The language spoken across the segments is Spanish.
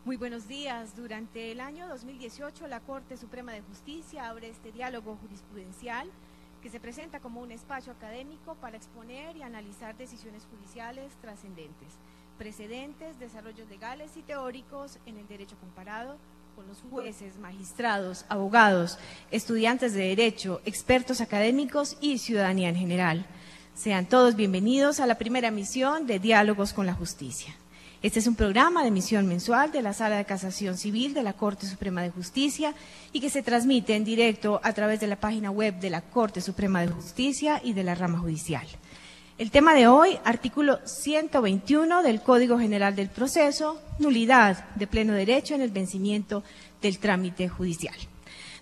Muy buenos días. Durante el año 2018, la Corte Suprema de Justicia abre este diálogo jurisprudencial que se presenta como un espacio académico para exponer y analizar decisiones judiciales trascendentes, precedentes, desarrollos legales y teóricos en el derecho comparado con los jueces, magistrados, abogados, estudiantes de derecho, expertos académicos y ciudadanía en general. Sean todos bienvenidos a la primera emisión de Diálogos con la Justicia. Este es un programa de emisión mensual de la Sala de Casación Civil de la Corte Suprema de Justicia y que se transmite en directo a través de la página web de la Corte Suprema de Justicia y de la rama judicial. El tema de hoy, artículo 121 del Código General del Proceso, nulidad de pleno derecho en el vencimiento del trámite judicial.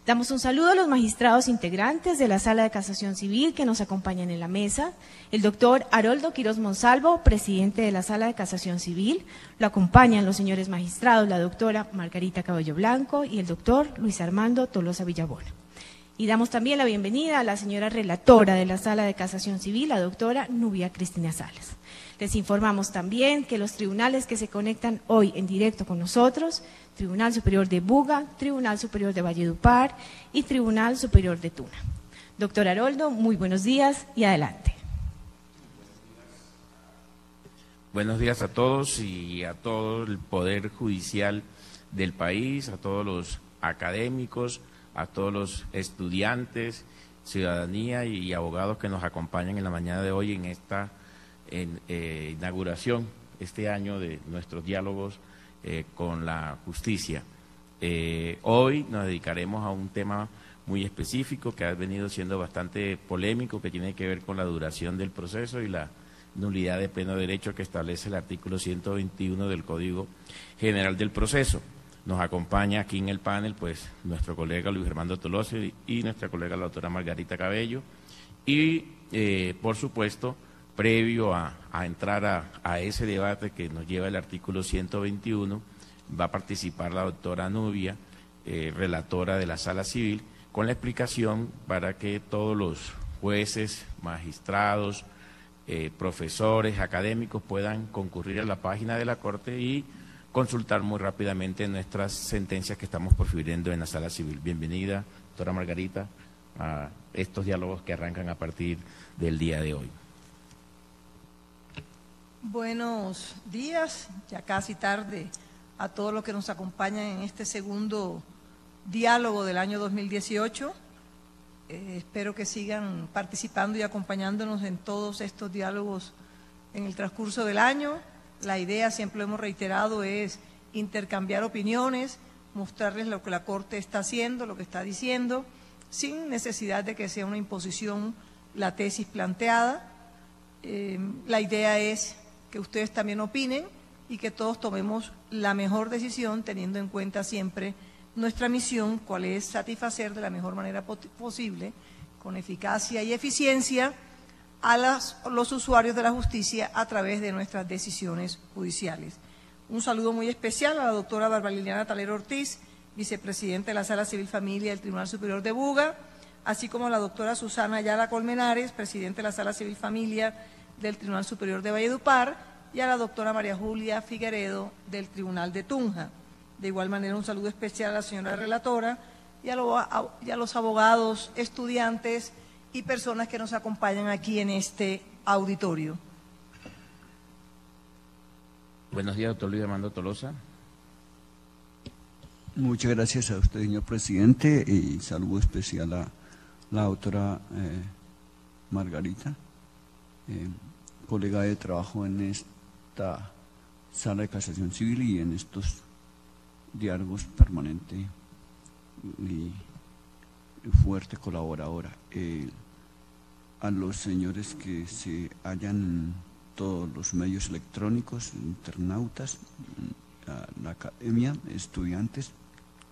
Damos un saludo a los magistrados integrantes de la Sala de Casación Civil que nos acompañan en la mesa. El doctor Haroldo Quiroz Monsalvo, presidente de la Sala de Casación Civil. Lo acompañan los señores magistrados, la doctora Margarita Cabello Blanco y el doctor Luis Armando Tolosa Villabona. Y damos también la bienvenida a la señora relatora de la Sala de Casación Civil, la doctora Nubia Cristina Salas. Les informamos también que los tribunales que se conectan hoy en directo con nosotros, Tribunal Superior de Buga, Tribunal Superior de Valledupar y Tribunal Superior de Tuna. Doctor Haroldo, muy buenos días y adelante. Buenos días a todos y a todo el Poder Judicial del país, a todos los académicos, a todos los estudiantes, ciudadanía y abogados que nos acompañan en la mañana de hoy en esta inauguración, este año de nuestros diálogos con la justicia. Hoy nos dedicaremos a un tema muy específico que ha venido siendo bastante polémico, que tiene que ver con la duración del proceso y la nulidad de pleno derecho que establece el artículo 121 del Código General del Proceso. Nos acompaña aquí en el panel pues nuestro colega Luis Armando Tolosa y nuestra colega la doctora Margarita Cabello y por supuesto previo a entrar a ese debate que nos lleva el artículo 121, va a participar la doctora Nubia, relatora de la Sala Civil, con la explicación para que todos los jueces, magistrados, profesores, académicos puedan concurrir a la página de la Corte y consultar muy rápidamente nuestras sentencias que estamos profiriendo en la Sala Civil. Bienvenida, doctora Margarita, a estos diálogos que arrancan a partir del día de hoy. Buenos días, ya casi tarde, a todos los que nos acompañan en este segundo diálogo del año 2018. Espero que sigan participando y acompañándonos en todos estos diálogos en el transcurso del año. La idea, siempre lo hemos reiterado, es intercambiar opiniones, mostrarles lo que la Corte está haciendo, lo que está diciendo, sin necesidad de que sea una imposición la tesis planteada. La idea es que ustedes también opinen y que todos tomemos la mejor decisión teniendo en cuenta siempre nuestra misión, cuál es satisfacer de la mejor manera posible, con eficacia y eficiencia, a los usuarios de la justicia a través de nuestras decisiones judiciales. Un saludo muy especial a la doctora Bárbara Liliana Talero Ortiz, vicepresidenta de la Sala Civil Familia del Tribunal Superior de Buga, así como a la doctora Susana Ayala Colmenares, presidente de la Sala Civil Familia del Tribunal Superior de Valledupar, y a la doctora María Julia Figueredo del Tribunal de Tunja. De igual manera, un saludo especial a la señora relatora y a los abogados, estudiantes y personas que nos acompañan aquí en este auditorio. Buenos días, doctor Luis Armando Tolosa. Muchas gracias a usted, señor presidente, y saludo especial a la doctora Margarita, colega de trabajo en esta Sala de Casación Civil y en estos diálogos permanentes y fuerte colaboradora. A los señores que se hallan en todos los medios electrónicos, internautas, a la academia, estudiantes,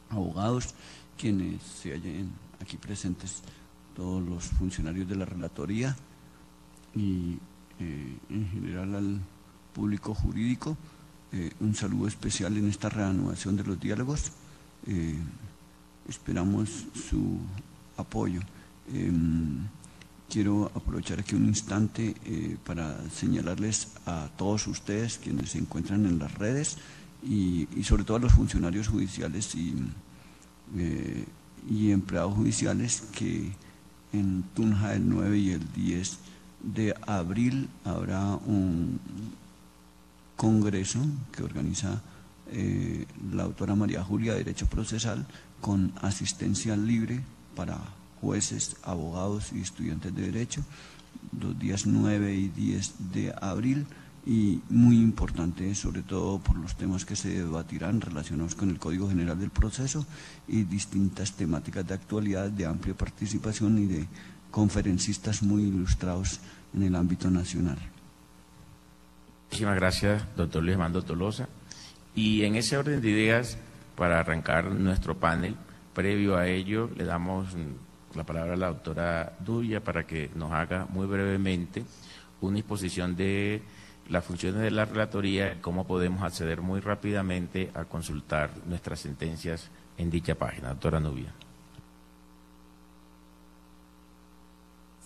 abogados, quienes se hallen aquí presentes, todos los funcionarios de la relatoría y en general al público jurídico, un saludo especial en esta reanudación de los diálogos. Esperamos su apoyo. Quiero aprovechar aquí un instante para señalarles a todos ustedes quienes se encuentran en las redes y sobre todo a los funcionarios judiciales y empleados judiciales que en Tunja el 9 y el 10 de abril habrá un congreso que organiza la doctora María Julia de Derecho Procesal con asistencia libre para jueces, abogados y estudiantes de Derecho, los días 9 y 10 de abril, y muy importante sobre todo por los temas que se debatirán relacionados con el Código General del Proceso y distintas temáticas de actualidad, de amplia participación y de conferencistas muy ilustrados en el ámbito nacional. Muchísimas gracias, doctor Luis Armando Tolosa. Y en ese orden de ideas, para arrancar nuestro panel, previo a ello, le damos la palabra a la doctora Nubia para que nos haga muy brevemente una exposición de las funciones de la relatoría, cómo podemos acceder muy rápidamente a consultar nuestras sentencias en dicha página. Doctora Nubia.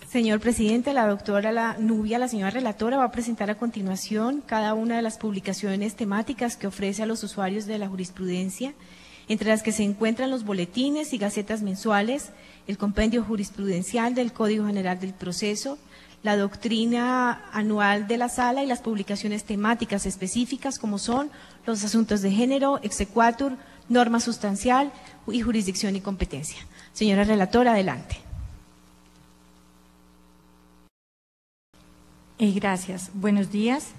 Señor presidente, la doctora Nubia, la señora relatora, va a presentar a continuación cada una de las publicaciones temáticas que ofrece a los usuarios de la jurisprudencia, entre las que se encuentran los boletines y gacetas mensuales, el compendio jurisprudencial del Código General del Proceso, la doctrina anual de la Sala y las publicaciones temáticas específicas como son los asuntos de género, exequatur, norma sustancial y jurisdicción y competencia. Señora relatora, adelante. Gracias. Buenos días.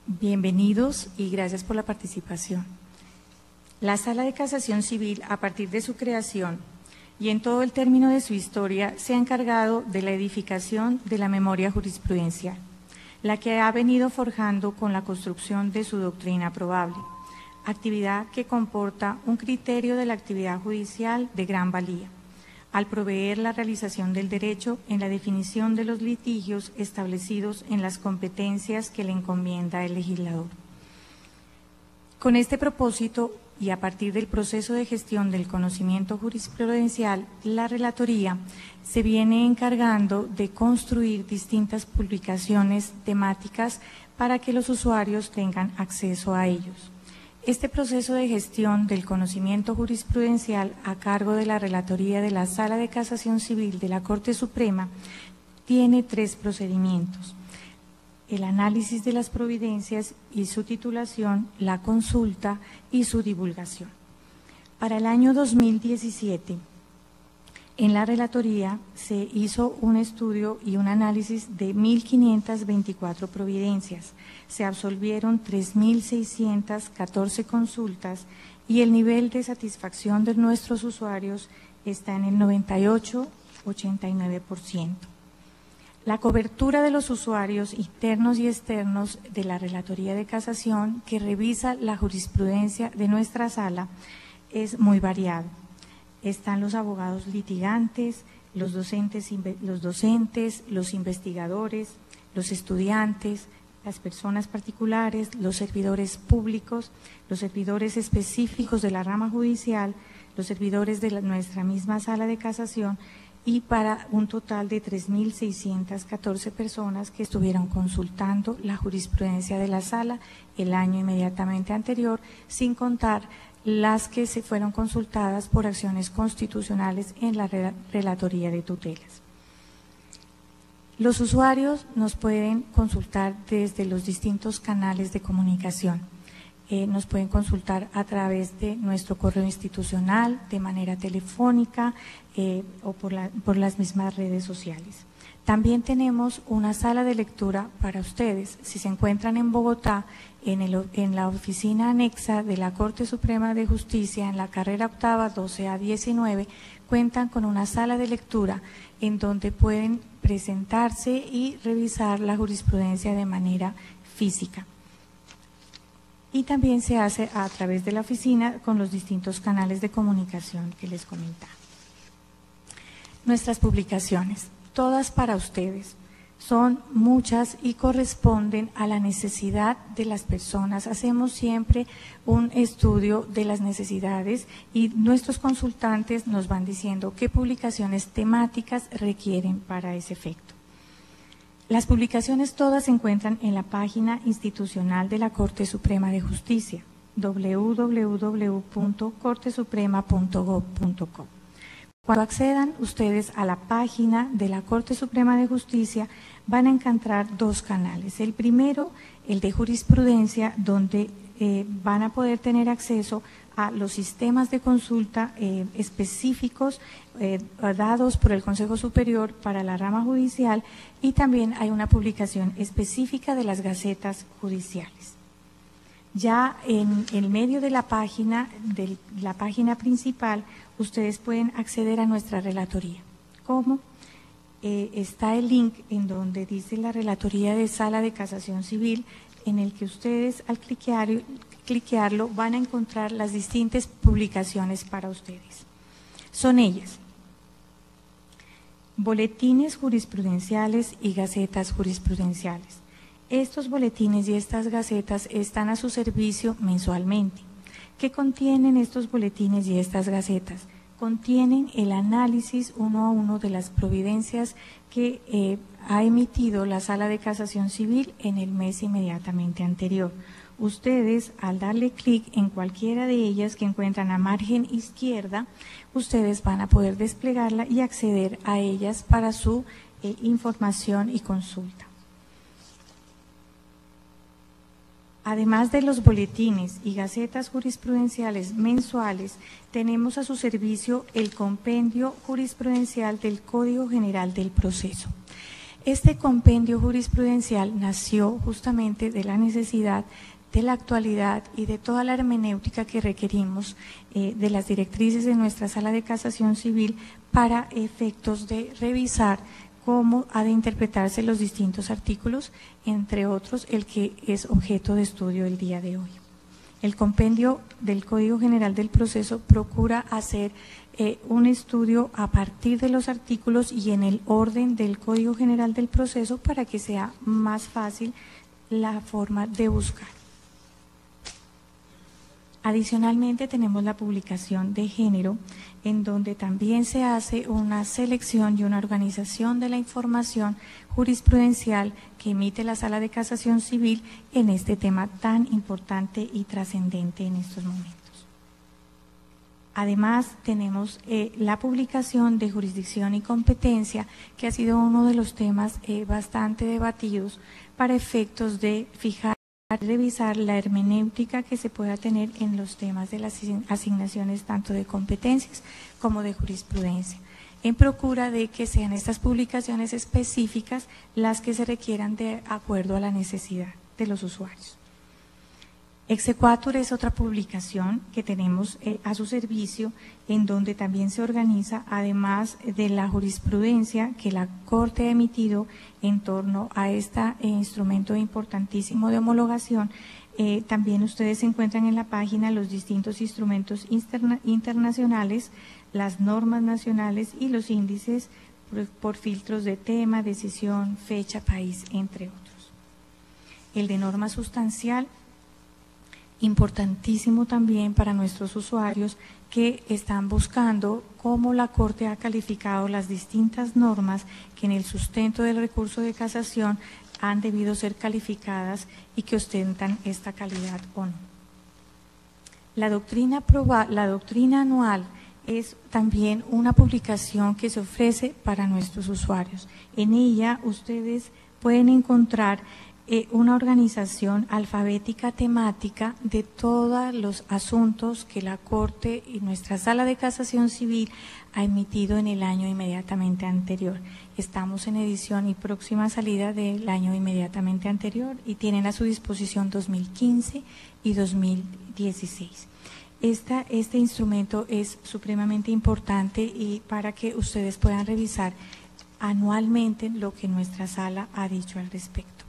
Bienvenidos y gracias por la participación. La Sala de Casación Civil, a partir de su creación y en todo el término de su historia, se ha encargado de la edificación de la memoria jurisprudencial, la que ha venido forjando con la construcción de su doctrina probable, actividad que comporta un criterio de la actividad judicial de gran valía, al proveer la realización del derecho en la definición de los litigios establecidos en las competencias que le encomienda el legislador. Con este propósito, y a partir del proceso de gestión del conocimiento jurisprudencial, la relatoría se viene encargando de construir distintas publicaciones temáticas para que los usuarios tengan acceso a ellos. Este proceso de gestión del conocimiento jurisprudencial a cargo de la relatoría de la Sala de Casación Civil de la Corte Suprema tiene 3 procedimientos: el análisis de las providencias y su titulación, la consulta y su divulgación. Para el año 2017, en la relatoría se hizo un estudio y un análisis de 1.524 providencias, se absolvieron 3.614 consultas y el nivel de satisfacción de nuestros usuarios está en el 98-89%. La cobertura de los usuarios internos y externos de la Relatoría de Casación, que revisa la jurisprudencia de nuestra sala, es muy variado. Están los abogados litigantes, los docentes, los investigadores, los estudiantes, las personas particulares, los servidores públicos, los servidores específicos de la rama judicial, los servidores de nuestra misma sala de casación, y para un total de 3.614 personas que estuvieron consultando la jurisprudencia de la sala el año inmediatamente anterior, sin contar las que se fueron consultadas por acciones constitucionales en la relatoría de tutelas. Los usuarios nos pueden consultar desde los distintos canales de comunicación. Nos pueden consultar a través de nuestro correo institucional, de manera telefónica o por las mismas redes sociales. También tenemos una sala de lectura para ustedes. Si se encuentran en Bogotá, en la oficina anexa de la Corte Suprema de Justicia, en la carrera octava 12A19, cuentan con una sala de lectura en donde pueden presentarse y revisar la jurisprudencia de manera física. Y también se hace a través de la oficina con los distintos canales de comunicación que les comentaba. Nuestras publicaciones, todas para ustedes, son muchas y corresponden a la necesidad de las personas. Hacemos siempre un estudio de las necesidades y nuestros consultantes nos van diciendo qué publicaciones temáticas requieren para ese efecto. Las publicaciones todas se encuentran en la página institucional de la Corte Suprema de Justicia, www.cortesuprema.gov.co. Cuando accedan ustedes a la página de la Corte Suprema de Justicia, van a encontrar dos canales. El primero, el de jurisprudencia, donde van a poder tener acceso a los sistemas de consulta específicos dados por el Consejo Superior para la rama judicial, y también hay una publicación específica de las gacetas judiciales. Ya en el medio de la página principal, ustedes pueden acceder a nuestra relatoría. ¿Cómo? Está el link en donde dice la relatoría de Sala de Casación Civil, en el que ustedes al cliquearlo van a encontrar las distintas publicaciones para ustedes. Son ellas: boletines jurisprudenciales y gacetas jurisprudenciales. Estos boletines y estas gacetas están a su servicio mensualmente. ¿Qué contienen estos boletines y estas gacetas? Contienen el análisis uno a uno de las providencias que ha emitido la Sala de Casación Civil en el mes inmediatamente anterior. Ustedes, al darle clic en cualquiera de ellas que encuentran a margen izquierda, ustedes van a poder desplegarla y acceder a ellas para su información y consulta. Además de los boletines y gacetas jurisprudenciales mensuales, tenemos a su servicio el compendio jurisprudencial del Código General del Proceso. Este compendio jurisprudencial nació justamente de la necesidad de la actualidad y de toda la hermenéutica que requerimos de las directrices de nuestra Sala de Casación Civil para efectos de revisar cómo ha de interpretarse los distintos artículos, entre otros el que es objeto de estudio el día de hoy. El compendio del Código General del Proceso procura hacer un estudio a partir de los artículos y en el orden del Código General del Proceso para que sea más fácil la forma de buscar. Adicionalmente tenemos la publicación de género, en donde también se hace una selección y una organización de la información jurisprudencial que emite la Sala de Casación Civil en este tema tan importante y trascendente en estos momentos. Además, tenemos la publicación de jurisdicción y competencia, que ha sido uno de los temas bastante debatidos para efectos de revisar la hermenéutica que se pueda tener en los temas de las asignaciones tanto de competencias como de jurisprudencia, en procura de que sean estas publicaciones específicas las que se requieran de acuerdo a la necesidad de los usuarios. Exequatur es otra publicación que tenemos a su servicio, en donde también se organiza, además de la jurisprudencia que la Corte ha emitido en torno a este instrumento importantísimo de homologación. También ustedes encuentran en la página los distintos instrumentos internacionales, las normas nacionales y los índices por filtros de tema, decisión, fecha, país, entre otros. El de norma sustancial, importantísimo también para nuestros usuarios que están buscando cómo la Corte ha calificado las distintas normas que en el sustento del recurso de casación han debido ser calificadas y que ostentan esta calidad o no. La doctrina anual es también una publicación que se ofrece para nuestros usuarios. En ella ustedes pueden encontrar una organización alfabética temática de todos los asuntos que la Corte y nuestra Sala de Casación Civil ha emitido en el año inmediatamente anterior. Estamos en edición y próxima salida del año inmediatamente anterior y tienen a su disposición 2015 y 2016. Este instrumento es supremamente importante y para que ustedes puedan revisar anualmente lo que nuestra sala ha dicho al respecto.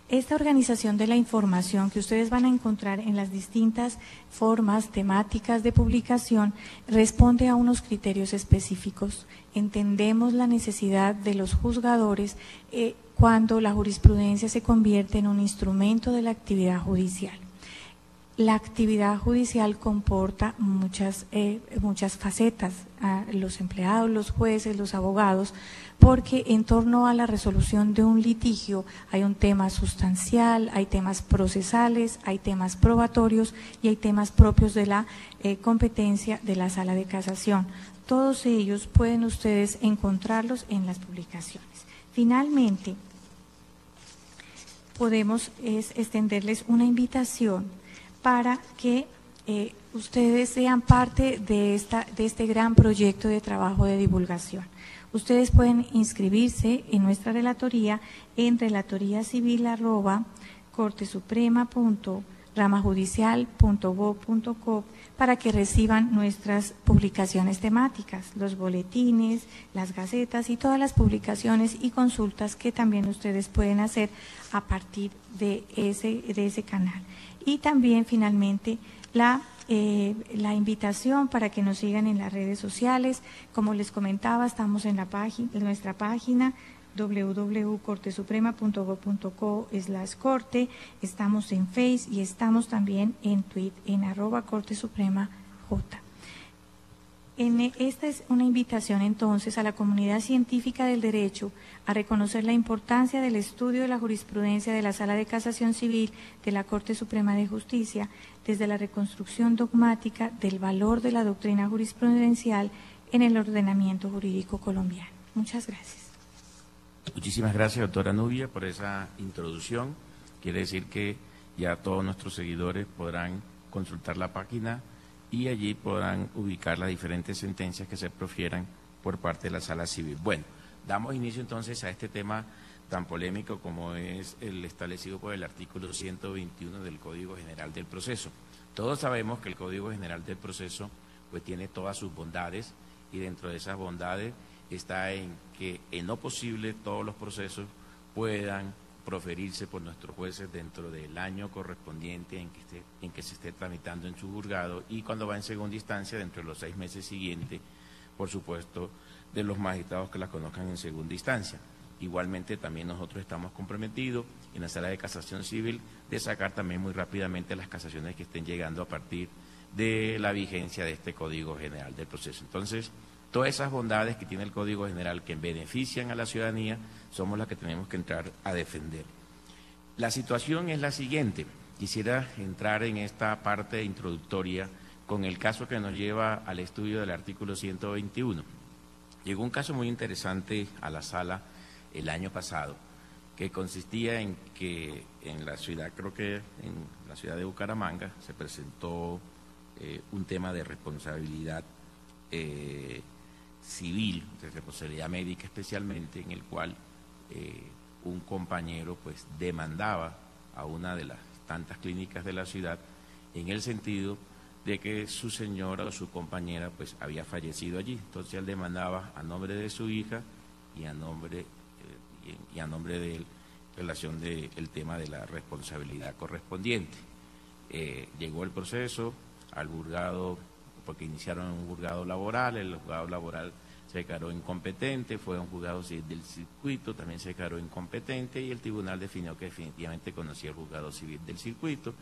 Esta organización de la información que ustedes van a encontrar en las distintas formas temáticas de publicación responde a unos criterios específicos. Entendemos la necesidad de los juzgadores cuando la jurisprudencia se convierte en un instrumento de la actividad judicial. La actividad judicial comporta muchas facetas, los empleados, los jueces, los abogados, porque en torno a la resolución de un litigio hay un tema sustancial, hay temas procesales, hay temas probatorios y hay temas propios de la competencia de la Sala de Casación. Todos ellos pueden ustedes encontrarlos en las publicaciones. Finalmente, podemos extenderles una invitación para que ustedes sean parte de este gran proyecto de trabajo de divulgación. Ustedes pueden inscribirse en nuestra relatoría en relatoríacivil@cortesuprema.ramajudicial.gov.co para que reciban nuestras publicaciones temáticas, los boletines, las gacetas y todas las publicaciones y consultas que también ustedes pueden hacer a partir de ese canal. Y también finalmente la invitación para que nos sigan en las redes sociales. Como les comentaba, estamos en nuestra página www.cortesuprema.gov.co/corte, estamos en Face y estamos también en Twitter en @cortesupremaj. Esta es una invitación entonces a la comunidad científica del derecho a reconocer la importancia del estudio de la jurisprudencia de la Sala de Casación Civil de la Corte Suprema de Justicia desde la reconstrucción dogmática del valor de la doctrina jurisprudencial en el ordenamiento jurídico colombiano. Muchas gracias. Muchísimas gracias, doctora Nubia, por esa introducción. Quiere decir que ya todos nuestros seguidores podrán consultar la página y allí podrán ubicar las diferentes sentencias que se profieran por parte de la Sala Civil. Bueno, damos inicio entonces a este tema tan polémico como es el establecido por el artículo 121 del Código General del Proceso. Todos sabemos que el Código General del Proceso pues tiene todas sus bondades y dentro de esas bondades está en que en lo posible todos los procesos puedan proferirse por nuestros jueces dentro del año correspondiente en que se esté tramitando en su juzgado y cuando va en segunda instancia dentro de los 6 meses siguientes, por supuesto, de los magistrados que la conozcan en segunda instancia. Igualmente también nosotros estamos comprometidos en la Sala de Casación Civil de sacar también muy rápidamente las casaciones que estén llegando a partir de la vigencia de este Código General del Proceso. Entonces, todas esas bondades que tiene el Código General que benefician a la ciudadanía somos las que tenemos que entrar a defender. La situación es la siguiente. Quisiera entrar en esta parte introductoria con el caso que nos lleva al estudio del artículo 121. Llegó un caso muy interesante a la sala el año pasado, que consistía en que en la ciudad, creo que en la ciudad de Bucaramanga, se presentó un tema de responsabilidad civil, de responsabilidad médica especialmente, en el cual un compañero pues demandaba a una de las tantas clínicas de la ciudad en el sentido de que su señora o su compañera pues había fallecido allí. Entonces él demandaba a nombre de su hija y a nombre de él relación del tema de la responsabilidad correspondiente. Llegó el proceso al juzgado, porque iniciaron un juzgado laboral, el juzgado laboral se declaró incompetente, fue a un juzgado civil del circuito, también se declaró incompetente y el tribunal definió que definitivamente conocía el juzgado civil del circuito.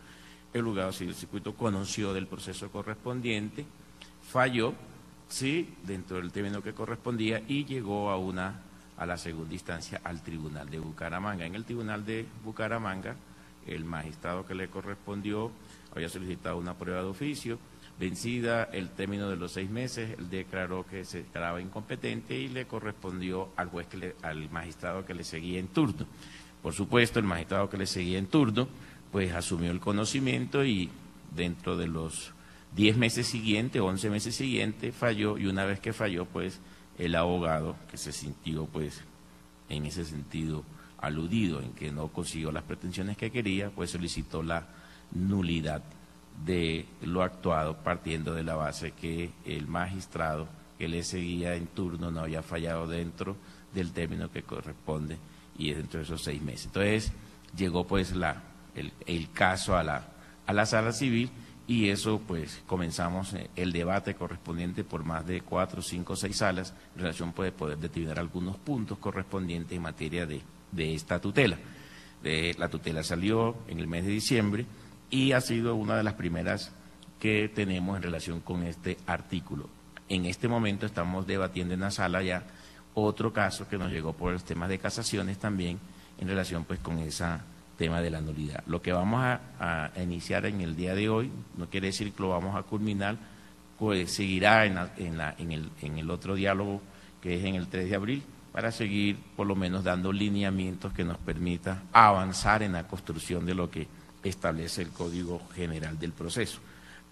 El juzgado civil del circuito conoció del proceso correspondiente, falló, sí, dentro del término que correspondía y llegó a la segunda instancia al tribunal de Bucaramanga. En el tribunal de Bucaramanga, el magistrado que le correspondió había solicitado una prueba de oficio. Vencida el término de los 6 meses, él declaró que se declaraba incompetente y le correspondió al juez al magistrado que le seguía en turno. Por supuesto, el magistrado que le seguía en turno, pues asumió el conocimiento y dentro de los 10 meses siguientes, 11 meses siguientes, falló y una vez que falló, pues el abogado que se sintió, pues en ese sentido aludido en que no consiguió las pretensiones que quería, pues solicitó la nulidad de lo actuado, partiendo de la base que el magistrado que le seguía en turno no había fallado dentro del término que corresponde y dentro de esos 6 meses. Entonces llegó pues el caso a la sala civil, y eso pues comenzamos el debate correspondiente por más de 4, 5, 6 salas en relación pues, de poder determinar algunos puntos correspondientes en materia de esta tutela. La tutela salió en el mes de diciembre y ha sido una de las primeras que tenemos en relación con este artículo. En este momento estamos debatiendo en la sala ya otro caso que nos llegó por los temas de casaciones también en relación pues con ese tema de la nulidad. Lo que vamos a iniciar en el día de hoy no quiere decir que lo vamos a culminar, pues seguirá en el otro diálogo que es en el 3 de abril, para seguir por lo menos dando lineamientos que nos permita avanzar en la construcción de lo que establece el Código General del Proceso.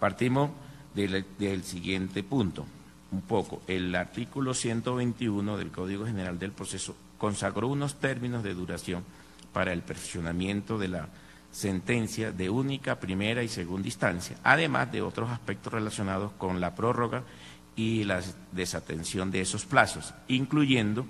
Partimos del siguiente punto, un poco. El artículo 121 del Código General del Proceso consagró unos términos de duración para el perfeccionamiento de la sentencia de única, primera y segunda instancia, además de otros aspectos relacionados con la prórroga y la desatención de esos plazos, incluyendo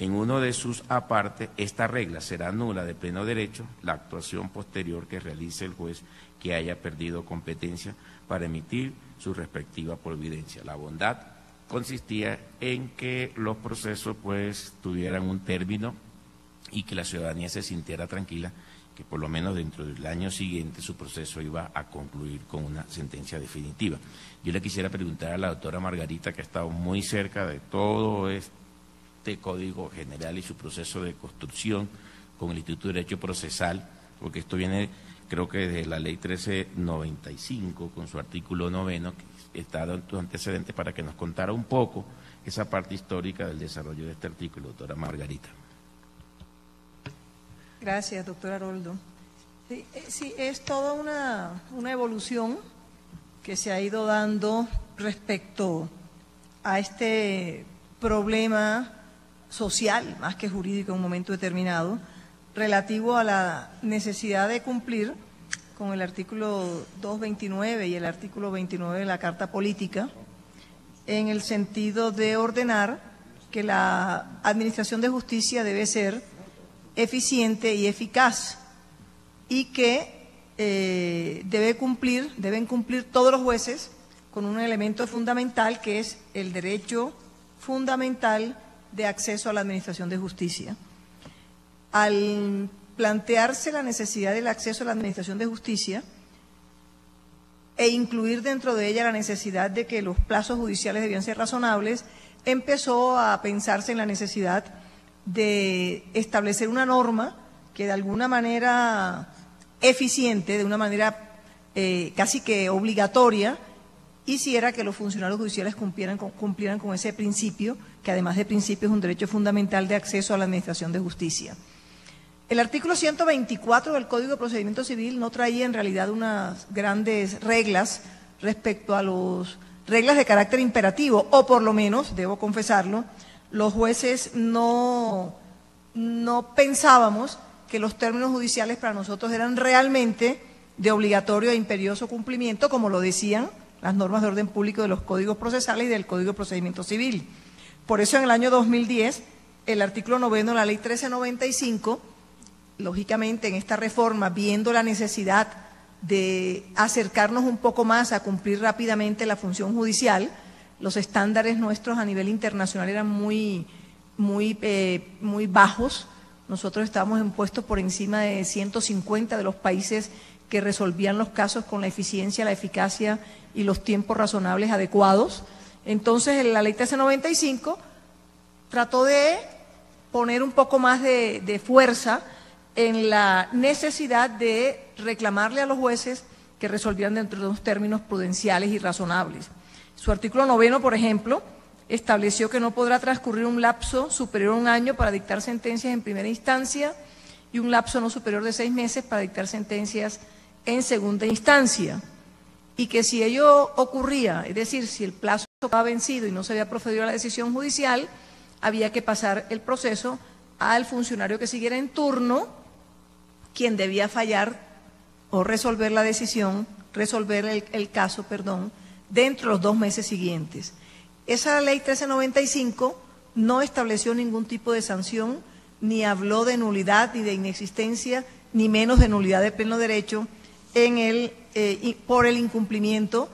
en uno de sus apartes esta regla: será nula de pleno derecho la actuación posterior que realice el juez que haya perdido competencia para emitir su respectiva providencia. La bondad consistía en que los procesos pues tuvieran un término y que la ciudadanía se sintiera tranquila que por lo menos dentro del año siguiente su proceso iba a concluir con una sentencia definitiva. Yo le quisiera preguntar a la doctora Margarita, que ha estado muy cerca de todo este Código General y su proceso de construcción con el Instituto de Derecho Procesal, porque esto viene creo que desde la Ley 1395 con su artículo 9, que está dando tus antecedentes, para que nos contara un poco esa parte histórica del desarrollo de este artículo, doctora Margarita. Gracias, doctor Haroldo. Sí, es toda una evolución que se ha ido dando respecto a este problema social, más que jurídico en un momento determinado, relativo a la necesidad de cumplir con el artículo 229 y el artículo 29 de la Carta Política, en el sentido de ordenar que la administración de justicia debe ser eficiente y eficaz, y que deben cumplir todos los jueces con un elemento fundamental, que es el derecho fundamental de acceso a la administración de justicia. Al plantearse la necesidad del acceso a la administración de justicia e incluir dentro de ella la necesidad de que los plazos judiciales debían ser razonables, empezó a pensarse en la necesidad de establecer una norma que de alguna manera eficiente, de una manera casi que obligatoria, hiciera que los funcionarios judiciales cumplieran con ese principio, que además de principio es un derecho fundamental de acceso a la administración de justicia. El artículo 124 del Código de Procedimiento Civil no traía en realidad unas grandes reglas respecto a las reglas de carácter imperativo, o por lo menos, debo confesarlo, los jueces no pensábamos que los términos judiciales para nosotros eran realmente de obligatorio e imperioso cumplimiento, como lo decían las normas de orden público de los códigos procesales y del Código de Procedimiento Civil. Por eso en el año 2010, el artículo 9 de la Ley 1395, lógicamente en esta reforma, viendo la necesidad de acercarnos un poco más a cumplir rápidamente la función judicial, los estándares nuestros a nivel internacional eran muy bajos. Nosotros estábamos en puestos por encima de 150 de los países que resolvían los casos con la eficiencia, la eficacia y los tiempos razonables adecuados. Entonces, la Ley 1395 trató de poner un poco más de fuerza en la necesidad de reclamarle a los jueces que resolvieran dentro de unos términos prudenciales y razonables. Su artículo 9, por ejemplo, estableció que no podrá transcurrir un lapso superior a un año para dictar sentencias en primera instancia y un lapso no superior de 6 meses para dictar sentencias en segunda instancia, y que si ello ocurría, es decir, si el plazo estaba vencido y no se había procedido a la decisión judicial, había que pasar el proceso al funcionario que siguiera en turno, quien debía fallar o resolver la decisión resolver el caso, dentro de los 2 meses siguientes. Esa ley 1395 no estableció ningún tipo de sanción, ni habló de nulidad, ni de inexistencia, ni menos de nulidad de pleno derecho por el incumplimiento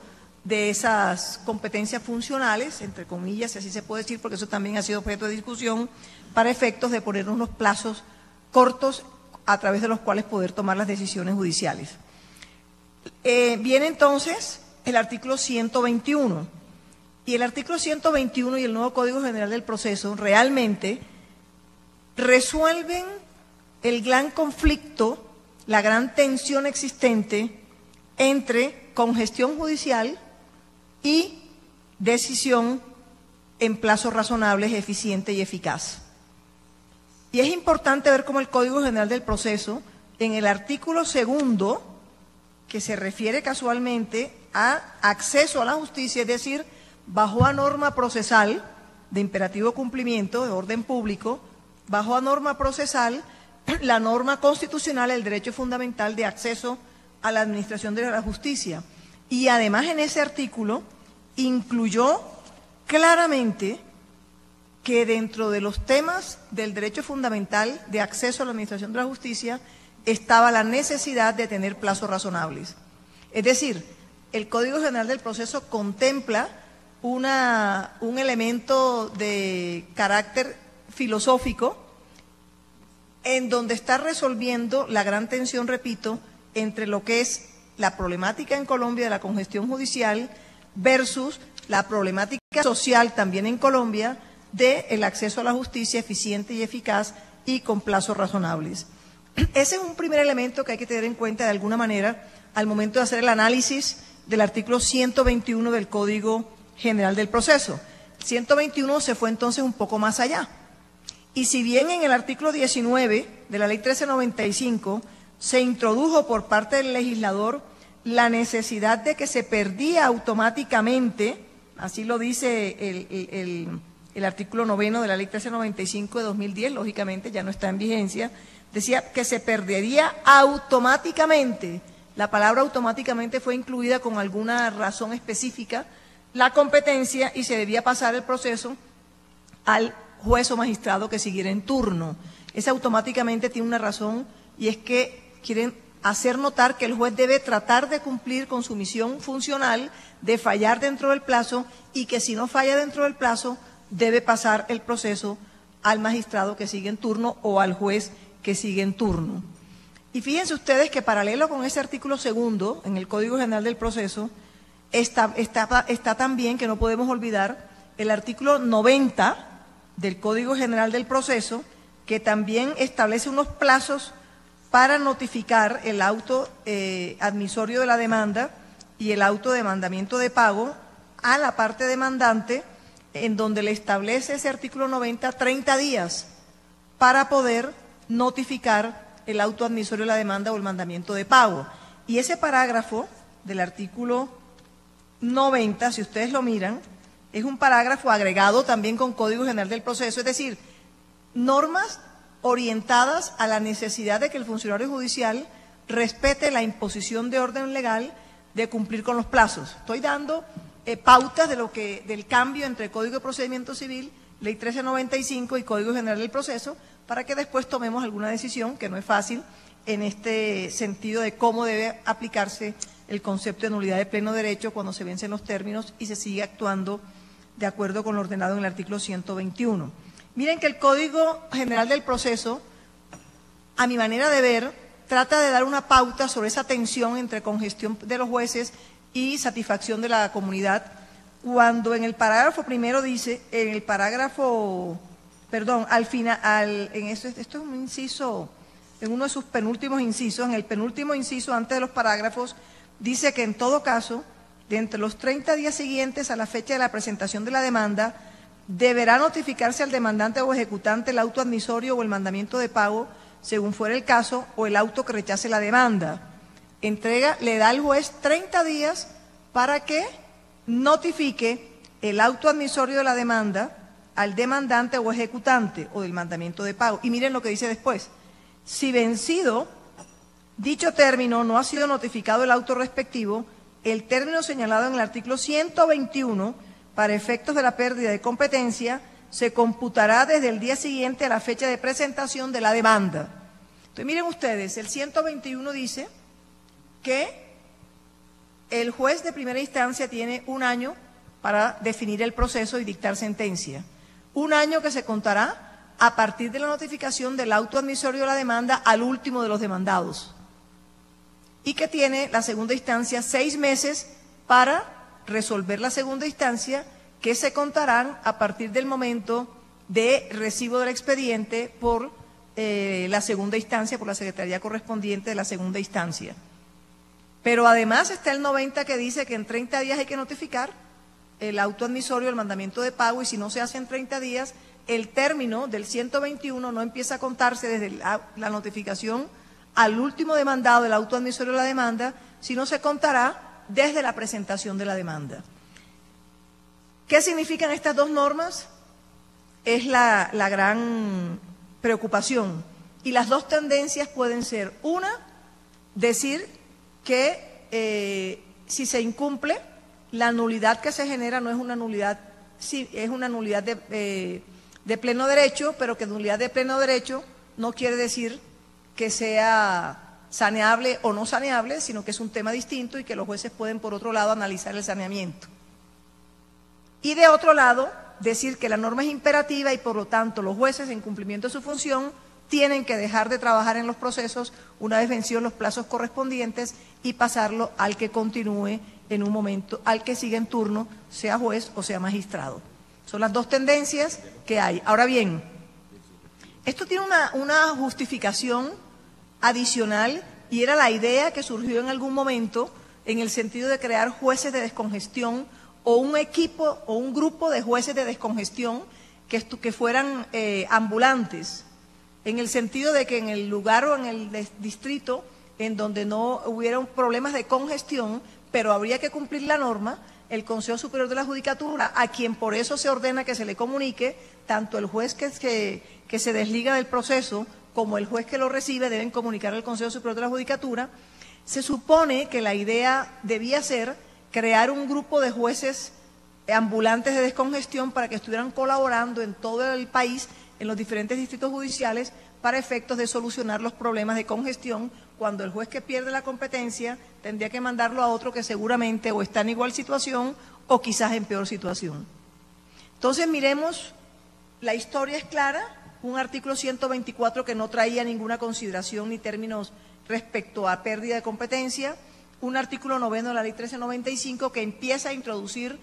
de esas competencias funcionales, entre comillas, si así se puede decir, porque eso también ha sido objeto de discusión, para efectos de poner unos plazos cortos a través de los cuales poder tomar las decisiones judiciales. Viene entonces el artículo 121, y el artículo 121 y el nuevo Código General del Proceso realmente resuelven el gran conflicto, la gran tensión existente entre congestión judicial y decisión en plazos razonables, eficiente y eficaz. Y es importante ver cómo el Código General del Proceso, en el artículo 2, que se refiere casualmente a acceso a la justicia, es decir, bajo a norma procesal de imperativo cumplimiento, de orden público, bajo a norma procesal, la norma constitucional, el derecho fundamental de acceso a la administración de la justicia. Y además en ese artículo incluyó claramente que dentro de los temas del derecho fundamental de acceso a la administración de la justicia estaba la necesidad de tener plazos razonables. Es decir, el Código General del Proceso contempla un elemento de carácter filosófico en donde está resolviendo la gran tensión, repito, entre lo que es la problemática en Colombia de la congestión judicial versus la problemática social también en Colombia del acceso a la justicia eficiente y eficaz y con plazos razonables. Ese es un primer elemento que hay que tener en cuenta de alguna manera al momento de hacer el análisis del artículo 121 del Código General del Proceso. 121 se fue entonces un poco más allá. Y si bien en el artículo 19 de la Ley 1395 se introdujo por parte del legislador la necesidad de que se perdía automáticamente, así lo dice el artículo 9 de la Ley 1395 de 2010, lógicamente ya no está en vigencia, decía que se perdería automáticamente. La palabra automáticamente fue incluida con alguna razón específica, la competencia, y se debía pasar el proceso al juez o magistrado que siguiera en turno. Ese automáticamente tiene una razón, y es que quieren hacer notar que el juez debe tratar de cumplir con su misión funcional, de fallar dentro del plazo, y que si no falla dentro del plazo, debe pasar el proceso al magistrado que sigue en turno o al juez que sigue en turno. Y fíjense ustedes que paralelo con ese artículo 2 en el Código General del Proceso, está también, que no podemos olvidar, el artículo 90 del Código General del Proceso, que también establece unos plazos para notificar el auto admisorio de la demanda y el auto de mandamiento de pago a la parte demandante, en donde le establece ese artículo 90 30 días para poder notificar el auto admisorio de la demanda o el mandamiento de pago. Y ese parágrafo del artículo 90, si ustedes lo miran, es un parágrafo agregado también con Código General del Proceso, es decir, normas orientadas a la necesidad de que el funcionario judicial respete la imposición de orden legal de cumplir con los plazos. Estoy dando pautas del cambio entre Código de Procedimiento Civil, Ley 1395 y Código General del Proceso, para que después tomemos alguna decisión, que no es fácil, en este sentido de cómo debe aplicarse el concepto de nulidad de pleno derecho cuando se vencen los términos y se sigue actuando de acuerdo con lo ordenado en el artículo 121. Miren que el Código General del Proceso, a mi manera de ver, trata de dar una pauta sobre esa tensión entre congestión de los jueces y satisfacción de la comunidad, cuando en el parágrafo primero dice, en el parágrafo, perdón, al final, esto es un inciso, en uno de sus penúltimos incisos, en el penúltimo inciso antes de los parágrafos, dice que en todo caso, de entre los 30 días siguientes a la fecha de la presentación de la demanda, deberá notificarse al demandante o ejecutante el auto admisorio o el mandamiento de pago, según fuera el caso, o el auto que rechace la demanda. Le da al juez 30 días para que notifique el auto admisorio de la demanda al demandante o ejecutante o del mandamiento de pago. Y miren lo que dice después. Si vencido dicho término no ha sido notificado el auto respectivo, el término señalado en el artículo 121 para efectos de la pérdida de competencia se computará desde el día siguiente a la fecha de presentación de la demanda. Entonces, miren ustedes, el 121 dice que el juez de primera instancia tiene 1 año para definir el proceso y dictar sentencia. 1 año que se contará a partir de la notificación del auto admisorio de la demanda al último de los demandados. Y que tiene la segunda instancia 6 meses para resolver la segunda instancia, que se contarán a partir del momento de recibo del expediente por la segunda instancia, por la Secretaría correspondiente de la segunda instancia. Pero además está el 90 que dice que en 30 días hay que notificar el auto admisorio, el mandamiento de pago, y si no se hace en 30 días, el término del 121 no empieza a contarse desde la notificación al último demandado del auto admisorio de la demanda, sino se contará desde la presentación de la demanda. ¿Qué significan estas dos normas? Es la gran preocupación. Y las dos tendencias pueden ser, una, decir que si se incumple, la nulidad que se genera no es una nulidad, sí, es una nulidad de pleno derecho, pero que nulidad de pleno derecho no quiere decir que sea saneable o no saneable, sino que es un tema distinto y que los jueces pueden, por otro lado, analizar el saneamiento. Y de otro lado, decir que la norma es imperativa y, por lo tanto, los jueces, en cumplimiento de su función, tienen que dejar de trabajar en los procesos una vez vencidos los plazos correspondientes y pasarlo al que continúe en un momento, al que siga en turno, sea juez o sea magistrado. Son las dos tendencias que hay. Ahora bien, esto tiene una justificación adicional y era la idea que surgió en algún momento en el sentido de crear jueces de descongestión o un equipo o un grupo de jueces de descongestión que fueran ambulantes, en el sentido de que en el lugar o en el distrito en donde no hubieran problemas de congestión, pero habría que cumplir la norma, el Consejo Superior de la Judicatura, a quien por eso se ordena que se le comunique, tanto el juez que se desliga del proceso como el juez que lo recibe deben comunicar al Consejo Superior de la Judicatura. Se supone que la idea debía ser crear un grupo de jueces ambulantes de descongestión para que estuvieran colaborando en todo el país, en los diferentes distritos judiciales, para efectos de solucionar los problemas de congestión, cuando el juez que pierde la competencia tendría que mandarlo a otro que seguramente o está en igual situación o quizás en peor situación. Entonces miremos, la historia es clara, un artículo 124 que no traía ninguna consideración ni términos respecto a pérdida de competencia, un artículo 9 de la Ley 1395 que empieza a introducir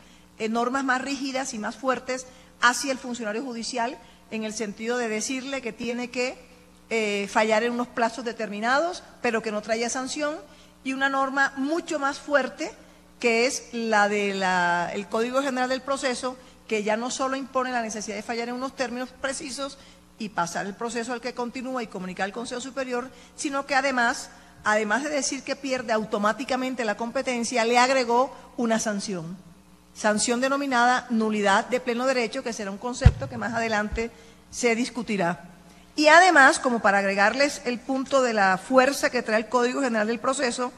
normas más rígidas y más fuertes hacia el funcionario judicial, en el sentido de decirle que tiene que fallar en unos plazos determinados, pero que no traía sanción, y una norma mucho más fuerte, que es la del Código General del Proceso, que ya no solo impone la necesidad de fallar en unos términos precisos y pasar el proceso al que continúa y comunicar al Consejo Superior, sino que además de decir que pierde automáticamente la competencia, le agregó una sanción denominada nulidad de pleno derecho, que será un concepto que más adelante se discutirá. Y además, como para agregarles el punto de la fuerza que trae el Código General del Proceso,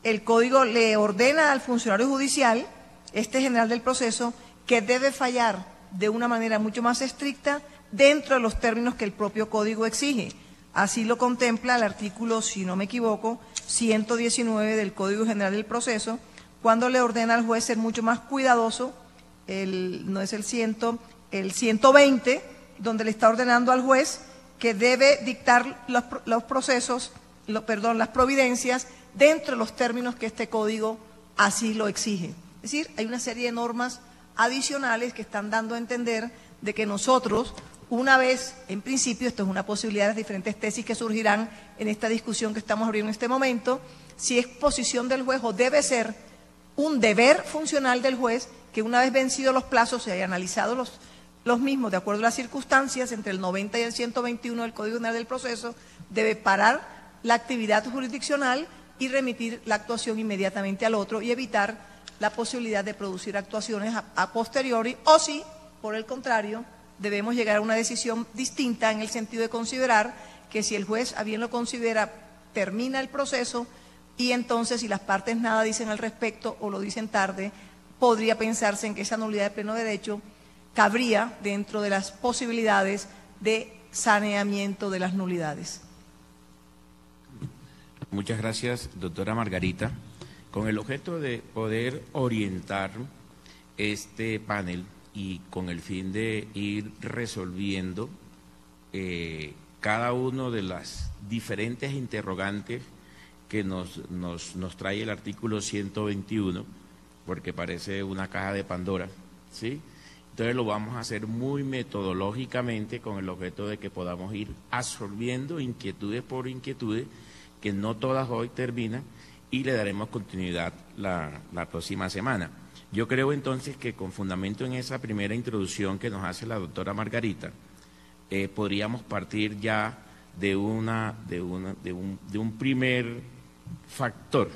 el Código le ordena al funcionario judicial, general del proceso, que debe fallar de una manera mucho más estricta dentro de los términos que el propio Código exige. Así lo contempla el artículo, si no me equivoco, 119 del Código General del Proceso, cuando le ordena al juez ser mucho más cuidadoso, no es el 120, donde le está ordenando al juez que debe dictar las providencias dentro de los términos que este código así lo exige. Es decir, hay una serie de normas adicionales que están dando a entender de que nosotros, una vez, en principio, esto es una posibilidad de las diferentes tesis que surgirán en esta discusión que estamos abriendo en este momento, si es posición del juez o debe ser un deber funcional del juez que una vez vencidos los plazos se haya analizado los mismos de acuerdo a las circunstancias entre el 90 y el 121 del Código General del Proceso, debe parar la actividad jurisdiccional y remitir la actuación inmediatamente al otro y evitar la posibilidad de producir actuaciones a posteriori, o si, por el contrario, debemos llegar a una decisión distinta en el sentido de considerar que si el juez a bien lo considera termina el proceso y entonces si las partes nada dicen al respecto o lo dicen tarde, podría pensarse en que esa nulidad de pleno derecho cabría dentro de las posibilidades de saneamiento de las nulidades. Muchas gracias, doctora Margarita. Con el objeto de poder orientar este panel y con el fin de ir resolviendo cada uno de las diferentes interrogantes que nos trae el artículo 121, porque parece una caja de Pandora, ¿sí? Entonces lo vamos a hacer muy metodológicamente con el objeto de que podamos ir absorbiendo inquietudes por inquietudes, que no todas hoy terminan, y le daremos continuidad la próxima semana. Yo creo entonces que con fundamento en esa primera introducción que nos hace la doctora Margarita, podríamos partir ya de un primer factor,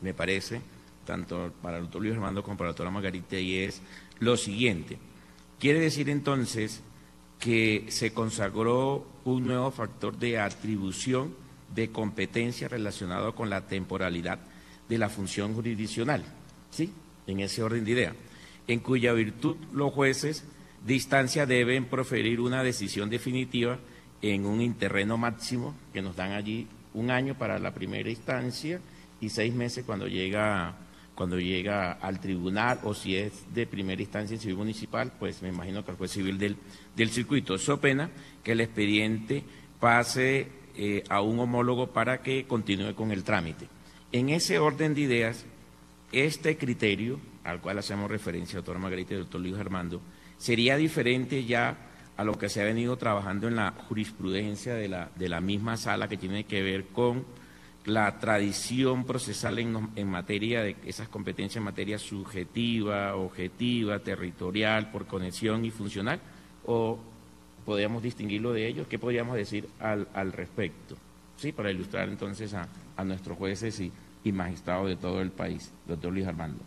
me parece, tanto para el doctor Luis Armando como para la doctora Margarita, y es lo siguiente. Quiere decir entonces que se consagró un nuevo factor de atribución de competencia relacionado con la temporalidad de la función jurisdiccional, ¿sí? En ese orden de idea, en cuya virtud los jueces de instancia deben proferir una decisión definitiva en un interreno máximo, que nos dan allí 1 año para la primera instancia y 6 meses cuando llega al tribunal, o si es de primera instancia en civil municipal, pues me imagino que al juez civil del circuito. So pena que el expediente pase a un homólogo para que continúe con el trámite. En ese orden de ideas, este criterio, al cual hacemos referencia, doctora Margarita y doctor Luis Armando, sería diferente ya a lo que se ha venido trabajando en la jurisprudencia de la misma sala, que tiene que ver con la tradición procesal en materia de esas competencias en materia subjetiva, objetiva, territorial, por conexión y funcional, o podríamos distinguirlo de ellos. ¿Qué podríamos decir al respecto? Sí, para ilustrar entonces a nuestros jueces y magistrados de todo el país. Doctor Luis Armando.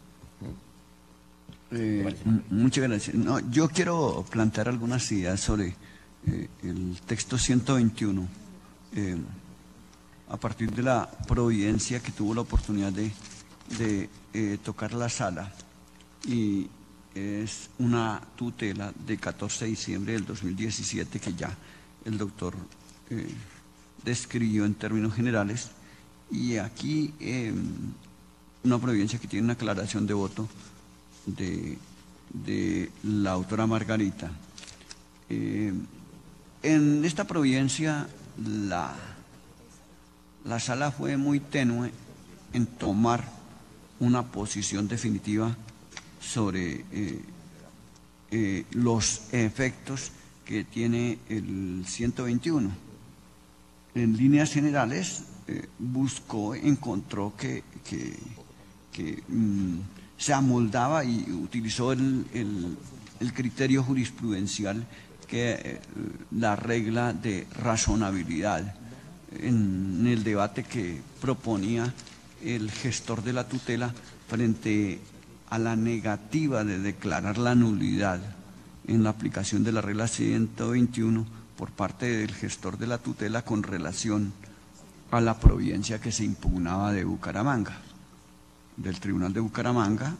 Muchas gracias. No, yo quiero plantear algunas ideas sobre el texto 121, a partir de la providencia que tuvo la oportunidad de tocar la sala, y es una tutela de 14 de diciembre del 2017 que ya el doctor describió en términos generales, y aquí una providencia que tiene una aclaración de voto de la autora Margarita. En esta providencia la sala fue muy tenue en tomar una posición definitiva sobre los efectos que tiene el 121. En líneas generales encontró que se amoldaba y utilizó el criterio jurisprudencial, que la regla de razonabilidad en el debate que proponía el gestor de la tutela frente a la negativa de declarar la nulidad en la aplicación de la regla 121 por parte del gestor de la tutela con relación a la providencia que se impugnaba de Bucaramanga, del Tribunal de Bucaramanga,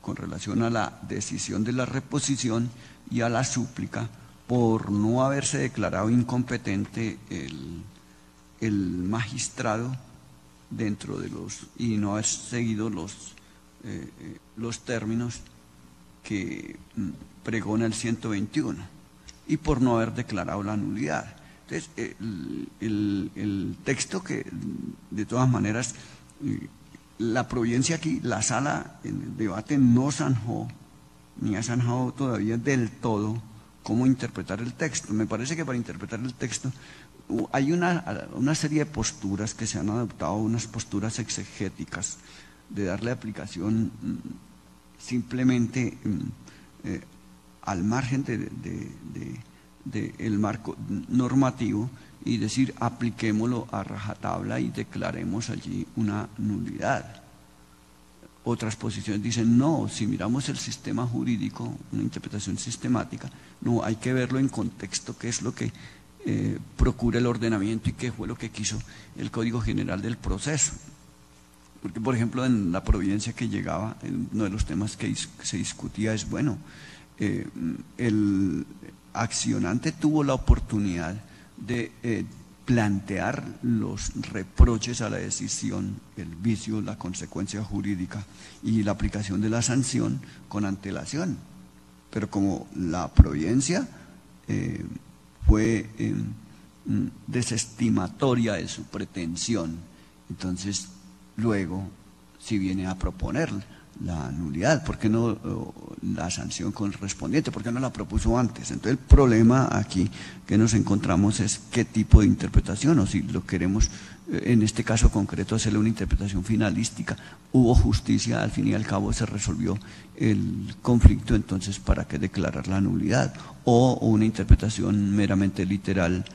con relación a la decisión de la reposición y a la súplica por no haberse declarado incompetente el magistrado dentro de y no haber seguido los términos que pregona el 121, y por no haber declarado la nulidad. Entonces, el texto, que de todas maneras la providencia aquí, la sala en el debate no zanjó, ni ha zanjado todavía del todo cómo interpretar el texto. Me parece que para interpretar el texto hay una serie de posturas que se han adoptado, unas posturas exegéticas de darle aplicación simplemente al margen del marco normativo, y decir apliquémoslo a rajatabla y declaremos allí una nulidad. Otras posiciones dicen no, si miramos el sistema jurídico, una interpretación sistemática, no, hay que verlo en contexto, qué es lo que procura el ordenamiento y qué fue lo que quiso el Código General del Proceso. Porque, por ejemplo, en la providencia que llegaba, uno de los temas que se discutía es, bueno, el accionante tuvo la oportunidad de plantear los reproches a la decisión, el vicio, la consecuencia jurídica y la aplicación de la sanción con antelación. Pero como la providencia fue desestimatoria de su pretensión, entonces luego si viene a proponer la nulidad, ¿por qué no la sanción correspondiente? ¿Por qué no la propuso antes? Entonces el problema aquí que nos encontramos es qué tipo de interpretación, o si lo queremos en este caso concreto hacerle una interpretación finalística. Hubo justicia, al fin y al cabo se resolvió el conflicto, entonces ¿para qué declarar la nulidad? O una interpretación meramente literal,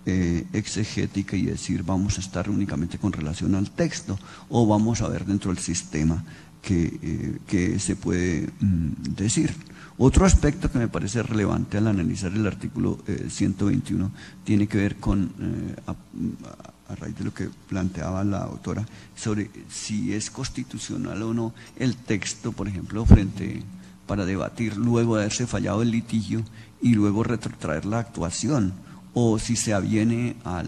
exegética, y decir vamos a estar únicamente con relación al texto, o vamos a ver dentro del sistema que se puede decir. Otro aspecto que me parece relevante al analizar el artículo 121 tiene que ver con, a raíz de lo que planteaba la autora, sobre si es constitucional o no el texto, por ejemplo, para debatir luego de haberse fallado el litigio y luego retrotraer la actuación, o si se aviene a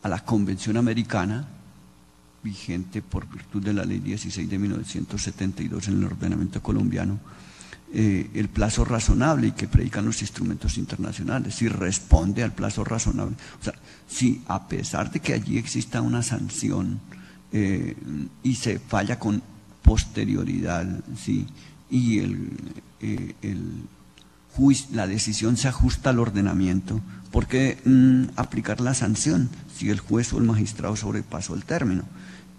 la Convención Americana, vigente por virtud de la Ley 16 de 1972 en el ordenamiento colombiano, el plazo razonable y que predican los instrumentos internacionales, si responde al plazo razonable. O sea, si a pesar de que allí exista una sanción y se falla con posterioridad, ¿sí?, y la decisión se ajusta al ordenamiento, ¿por qué aplicar la sanción si el juez o el magistrado sobrepasó el término?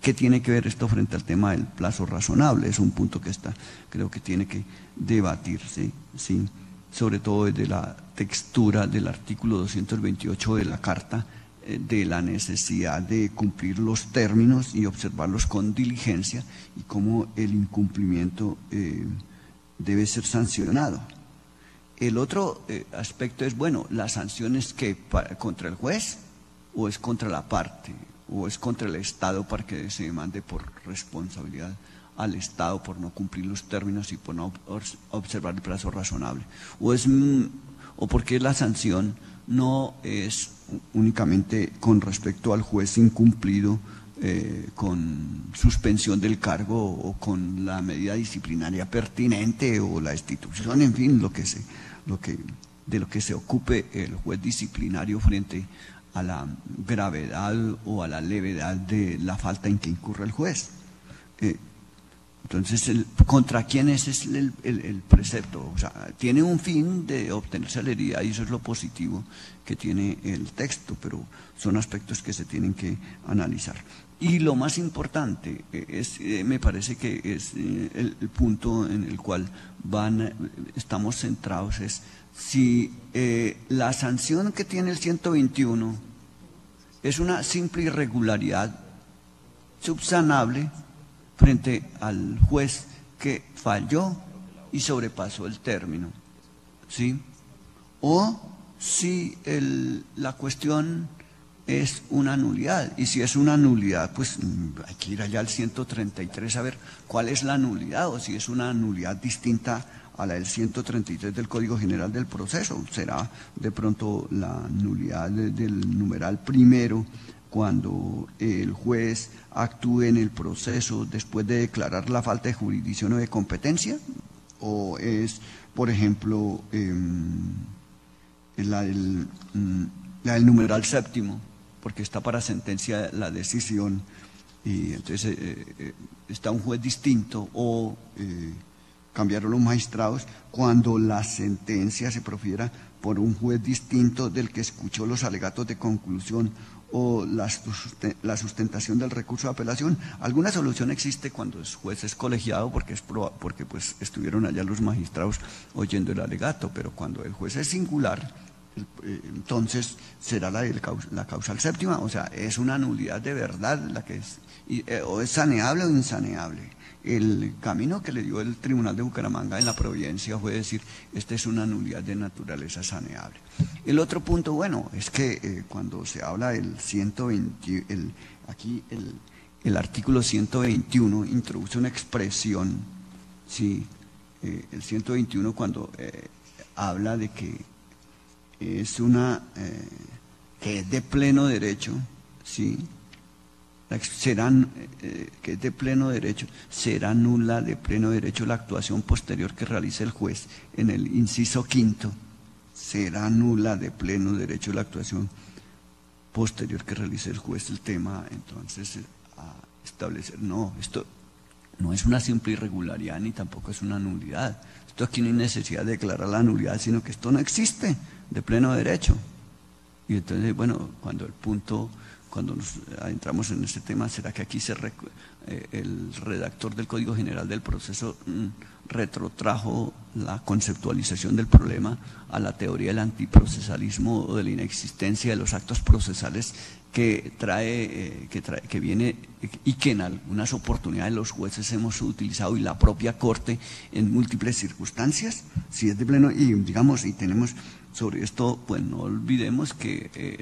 ¿Qué tiene que ver esto frente al tema del plazo razonable? Es un punto que creo que tiene que debatirse, ¿sí?, sobre todo desde la textura del artículo 228 de la Carta, de la necesidad de cumplir los términos y observarlos con diligencia, y cómo el incumplimiento debe ser sancionado. El otro aspecto es, bueno, ¿la sanción es que contra el juez o es contra la parte? ¿O es contra el Estado para que se demande por responsabilidad al Estado por no cumplir los términos y por no observar el plazo razonable? ¿O porque la sanción no es únicamente con respecto al juez incumplido, con suspensión del cargo o con la medida disciplinaria pertinente o la destitución, en fin, de lo que se ocupe el juez disciplinario frente a la gravedad o a la levedad de la falta en que incurre el juez? Entonces, ¿contra quién es el precepto? O sea, tiene un fin de obtener celeridad, y eso es lo positivo que tiene el texto, pero son aspectos que se tienen que analizar. Y lo más importante me parece que es el punto en el cual estamos centrados, es si la sanción que tiene el 121 es una simple irregularidad subsanable frente al juez que falló y sobrepasó el término, ¿sí? O si la cuestión es una nulidad, y si es una nulidad, pues hay que ir allá al 133 a ver cuál es la nulidad, o si es una nulidad distinta a la del 133 del Código General del Proceso. Será de pronto la nulidad del numeral primero, cuando el juez actúe en el proceso después de declarar la falta de jurisdicción o de competencia, o es, por ejemplo, la del numeral séptimo, porque está para sentencia la decisión, y entonces está un juez distinto, o cambiaron los magistrados cuando la sentencia se profiera por un juez distinto del que escuchó los alegatos de conclusión o la sustentación del recurso de apelación. Alguna solución existe cuando el juez es colegiado, porque pues estuvieron allá los magistrados oyendo el alegato, pero cuando el juez es singular, entonces será la causal séptima, o sea, es una nulidad de verdad la que es, o es saneable o insaneable. El camino que le dio el Tribunal de Bucaramanga en la Providencia fue decir, esta es una nulidad de naturaleza saneable. El otro punto, bueno, es que cuando se habla del 120, el artículo 121 introduce una expresión, ¿sí? El 121 cuando habla de que es que es de pleno derecho, ¿sí? Que es de pleno derecho, será nula de pleno derecho la actuación posterior que realice el juez. En el inciso quinto, será nula de pleno derecho la actuación posterior que realice el juez. El tema, entonces, a establecer, no, esto no es una simple irregularidad ni tampoco es una nulidad. Esto aquí no hay necesidad de declarar la nulidad, sino que esto no existe de pleno derecho. Y entonces, bueno, cuando nos adentramos en este tema, será que aquí el redactor del Código General del Proceso retrotrajo la conceptualización del problema a la teoría del antiprocesalismo o de la inexistencia de los actos procesales que viene y que en algunas oportunidades los jueces hemos utilizado y la propia Corte en múltiples circunstancias, si es de pleno, y digamos, y tenemos sobre esto, pues no olvidemos que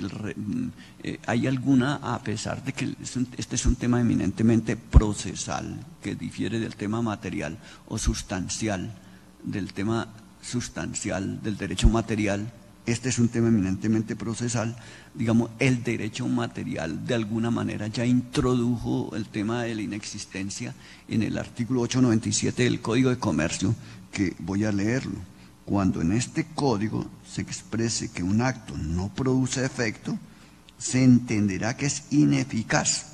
hay alguna, a pesar de que este es un tema eminentemente procesal, que difiere del tema material o sustancial, del tema sustancial del derecho material, este es un tema eminentemente procesal, digamos, el derecho material de alguna manera ya introdujo el tema de la inexistencia en el artículo 897 del Código de Comercio, que voy a leerlo. Cuando en este código se exprese que un acto no produce efecto, se entenderá que es ineficaz,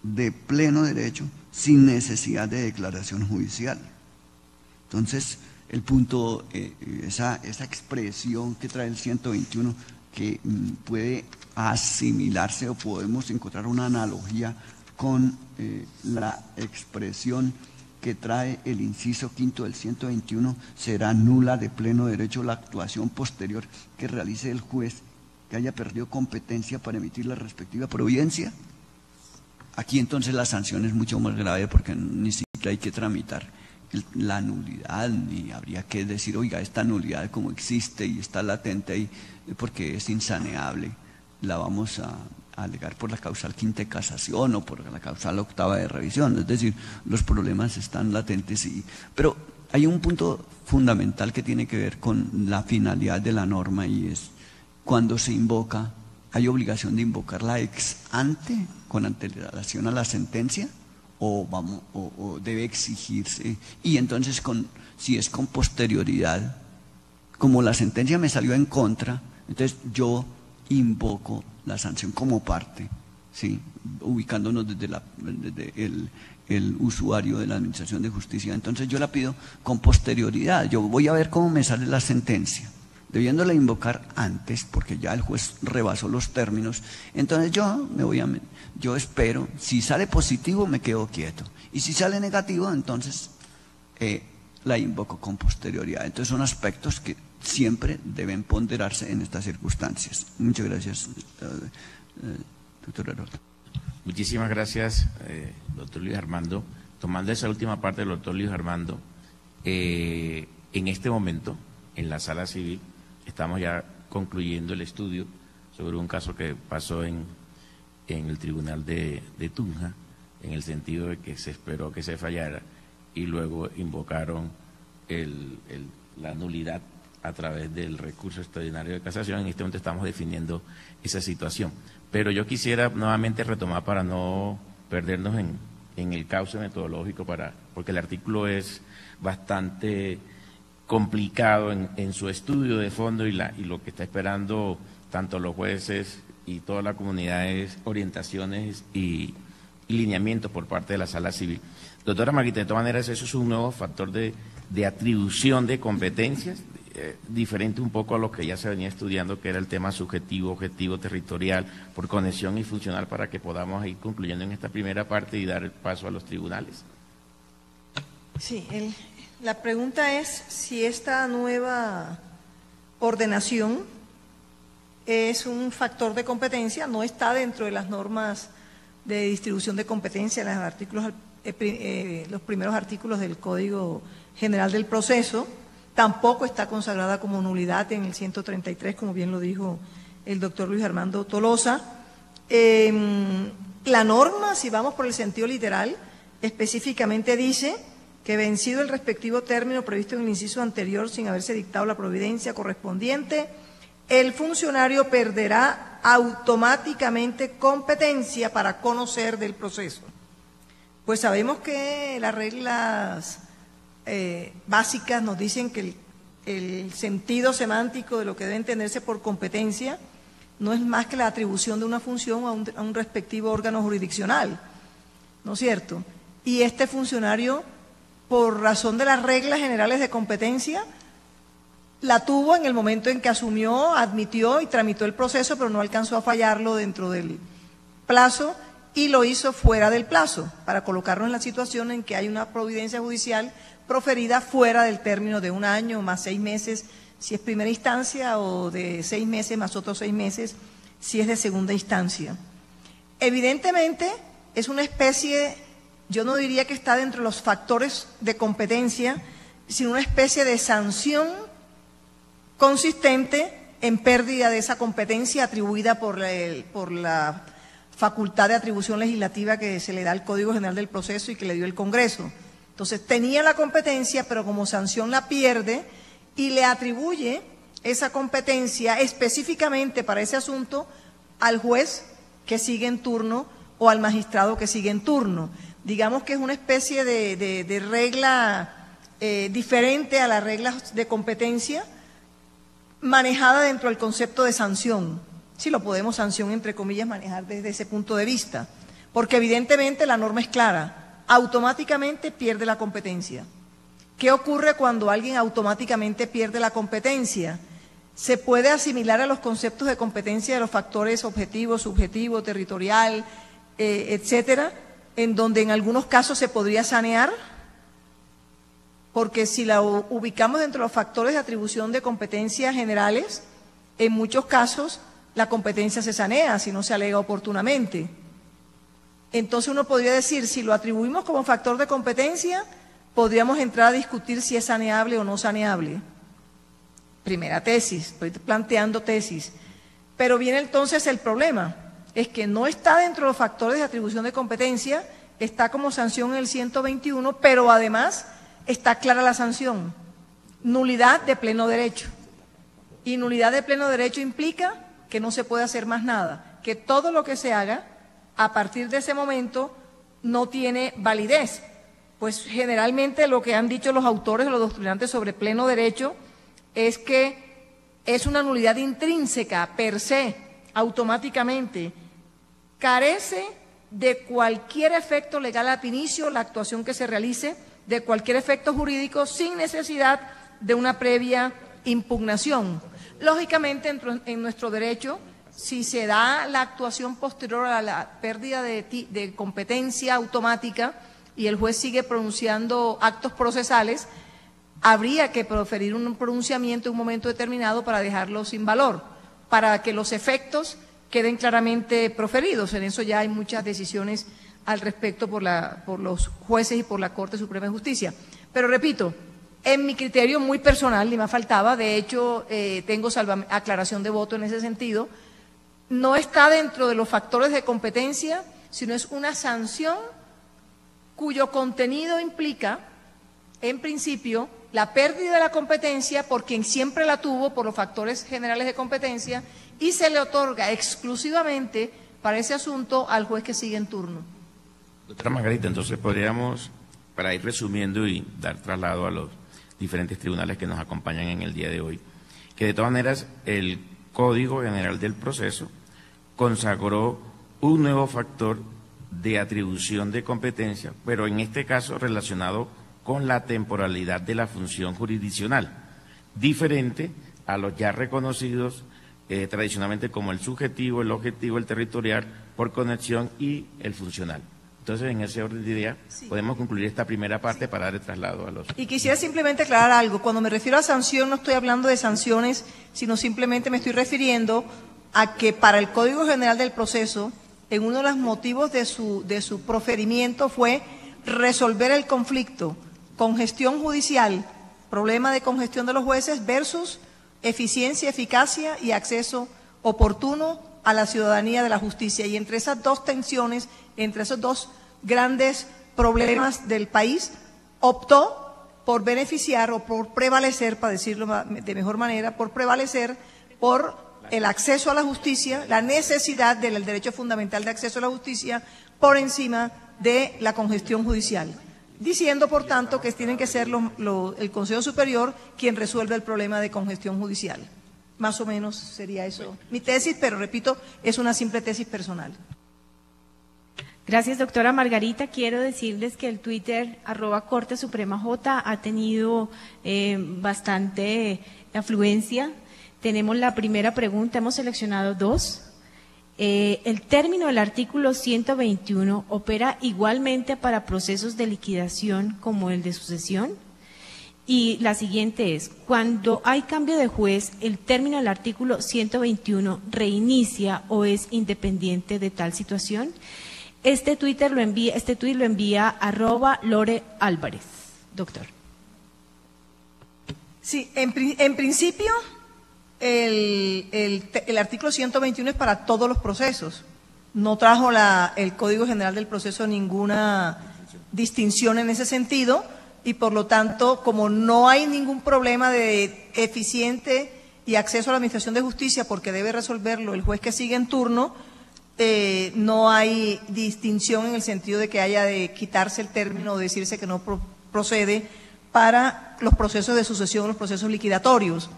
de pleno derecho, sin necesidad de declaración judicial. Entonces, el punto, esa expresión que trae el 121, que puede asimilarse o podemos encontrar una analogía con la expresión que trae el inciso quinto del 121, será nula de pleno derecho la actuación posterior que realice el juez que haya perdido competencia para emitir la respectiva providencia. Aquí entonces la sanción es mucho más grave porque ni siquiera hay que tramitar la nulidad, ni habría que decir, oiga, esta nulidad como existe y está latente ahí porque es insaneable, la vamos a alegar por la causal quinta de casación o por la causal octava de revisión. Es decir, los problemas están latentes, pero hay un punto fundamental que tiene que ver con la finalidad de la norma, y es cuando se invoca, ¿hay obligación de invocarla ex ante, con antelación a la sentencia, o debe exigirse? Y entonces, si es con posterioridad, como la sentencia me salió en contra, entonces yo invoco la sanción como parte, ¿sí? Ubicándonos desde el usuario de la Administración de Justicia. Entonces yo la pido con posterioridad, yo voy a ver cómo me sale la sentencia, debiéndola invocar antes, porque ya el juez rebasó los términos. Entonces yo espero, si sale positivo me quedo quieto, y si sale negativo, entonces la invoco con posterioridad. Entonces son aspectos que siempre deben ponderarse en estas circunstancias. Muchas gracias, doctor Herold. Muchísimas gracias, doctor Luis Armando. Tomando esa última parte del doctor Luis Armando, en este momento, en la sala civil, estamos ya concluyendo el estudio sobre un caso que pasó en el tribunal de Tunja, en el sentido de que se esperó que se fallara y luego invocaron la nulidad a través del recurso extraordinario de casación. En este momento estamos definiendo esa situación. Pero yo quisiera nuevamente retomar, para no perdernos en el cauce metodológico, porque el artículo es bastante complicado en su estudio de fondo, y lo que está esperando tanto los jueces y toda la comunidad es orientaciones y lineamientos por parte de la sala civil. Doctora Margarita, de todas maneras, eso es un nuevo factor de atribución de competencias, diferente un poco a lo que ya se venía estudiando, que era el tema subjetivo, objetivo, territorial, por conexión y funcional, para que podamos ir concluyendo en esta primera parte y dar el paso a los tribunales. Sí, la pregunta es si esta nueva ordenación es un factor de competencia, no está dentro de las normas de distribución de competencia, los artículos, los primeros artículos del Código General del Proceso, tampoco está consagrada como nulidad en el 133, como bien lo dijo el doctor Luis Armando Tolosa. La norma, si vamos por el sentido literal, específicamente dice que vencido el respectivo término previsto en el inciso anterior sin haberse dictado la providencia correspondiente, el funcionario perderá automáticamente competencia para conocer del proceso. Pues sabemos que las reglas básicas nos dicen que el sentido semántico de lo que debe entenderse por competencia no es más que la atribución de una función a un respectivo órgano jurisdiccional, ¿no es cierto? Y este funcionario, por razón de las reglas generales de competencia, la tuvo en el momento en que asumió, admitió y tramitó el proceso, pero no alcanzó a fallarlo dentro del plazo y lo hizo fuera del plazo, para colocarnos en la situación en que hay una providencia judicial proferida fuera del término de un año más 6 meses, si es primera instancia, o de 6 meses más otros 6 meses, si es de segunda instancia. Evidentemente, es una especie, yo no diría que está dentro de los factores de competencia, sino una especie de sanción consistente en pérdida de esa competencia atribuida por la facultad de atribución legislativa que se le da al Código General del Proceso y que le dio el Congreso. Entonces, tenía la competencia, pero como sanción la pierde y le atribuye esa competencia específicamente para ese asunto al juez que sigue en turno o al magistrado que sigue en turno. Digamos que es una especie de regla diferente a las reglas de competencia, manejada dentro del concepto de sanción. Si lo podemos, sanción entre comillas, manejar desde ese punto de vista, porque evidentemente la norma es clara, automáticamente pierde la competencia. ¿Qué ocurre cuando alguien automáticamente pierde la competencia? Se puede asimilar a los conceptos de competencia de los factores objetivo, subjetivo, territorial, etcétera, en donde en algunos casos se podría sanear, porque si la ubicamos dentro de los factores de atribución de competencias generales, en muchos casos la competencia se sanea si no se alega oportunamente. Entonces uno podría decir, si lo atribuimos como factor de competencia, podríamos entrar a discutir si es saneable o no saneable. Primera tesis, estoy planteando tesis. Pero viene entonces el problema, es que no está dentro de los factores de atribución de competencia, está como sanción en el 121, pero además está clara la sanción, nulidad de pleno derecho. Y nulidad de pleno derecho implica que no se puede hacer más nada, que todo lo que se haga a partir de ese momento no tiene validez. Pues generalmente lo que han dicho los autores o los doctrinantes sobre pleno derecho es que es una nulidad intrínseca, per se, automáticamente. Carece de cualquier efecto legal ab inicio la actuación que se realice, de cualquier efecto jurídico, sin necesidad de una previa impugnación. Lógicamente, en nuestro derecho, si se da la actuación posterior a la pérdida de competencia automática y el juez sigue pronunciando actos procesales, habría que proferir un pronunciamiento en un momento determinado para dejarlo sin valor, para que los efectos queden claramente proferidos. En eso ya hay muchas decisiones al respecto por los jueces y por la Corte Suprema de Justicia. Pero repito, en mi criterio muy personal, ni me faltaba, de hecho tengo aclaración de voto en ese sentido, no está dentro de los factores de competencia, sino es una sanción cuyo contenido implica, en principio, la pérdida de la competencia por quien siempre la tuvo por los factores generales de competencia y se le otorga exclusivamente para ese asunto al juez que sigue en turno. Doctora Margarita, entonces podríamos, para ir resumiendo y dar traslado a los diferentes tribunales que nos acompañan en el día de hoy, que de todas maneras el Código General del Proceso consagró un nuevo factor de atribución de competencia, pero en este caso relacionado con la temporalidad de la función jurisdiccional, diferente a los ya reconocidos tradicionalmente como el subjetivo, el objetivo, el territorial, por conexión y el funcional. Entonces, en ese orden de ideas, sí, podemos concluir esta primera parte para dar el traslado a los... Y quisiera simplemente aclarar algo. Cuando me refiero a sanción, no estoy hablando de sanciones, sino simplemente me estoy refiriendo a que para el Código General del Proceso, en uno de los motivos de su proferimiento fue resolver el conflicto, congestión judicial, problema de congestión de los jueces versus eficiencia, eficacia y acceso oportuno a la ciudadanía de la justicia. Y entre esas dos tensiones, entre esos dos grandes problemas del país, optó por beneficiar o por prevalecer, para decirlo de mejor manera, por prevalecer por el acceso a la justicia, la necesidad del derecho fundamental de acceso a la justicia por encima de la congestión judicial, diciendo, por tanto, que tienen que ser el Consejo Superior quien resuelva el problema de congestión judicial. Más o menos sería eso mi tesis, pero repito, es una simple tesis personal. Gracias, doctora Margarita. Quiero decirles que el Twitter @CorteSupremaJ ha tenido bastante afluencia. Tenemos la primera pregunta, hemos seleccionado dos. ¿El término del artículo 121 opera igualmente para procesos de liquidación como el de sucesión? Y la siguiente es, cuando hay cambio de juez, ¿el término del artículo 121 reinicia o es independiente de tal situación? Este tuit lo envía @Lore Álvarez, doctor. Sí, en principio el artículo 121 es para todos los procesos. No trajo el Código General del Proceso ninguna distinción en ese sentido y por lo tanto, como no hay ningún problema de eficiente y acceso a la Administración de Justicia porque debe resolverlo el juez que sigue en turno, no hay distinción en el sentido de que haya de quitarse el término o decirse que no procede para los procesos de sucesión, los procesos liquidatorios.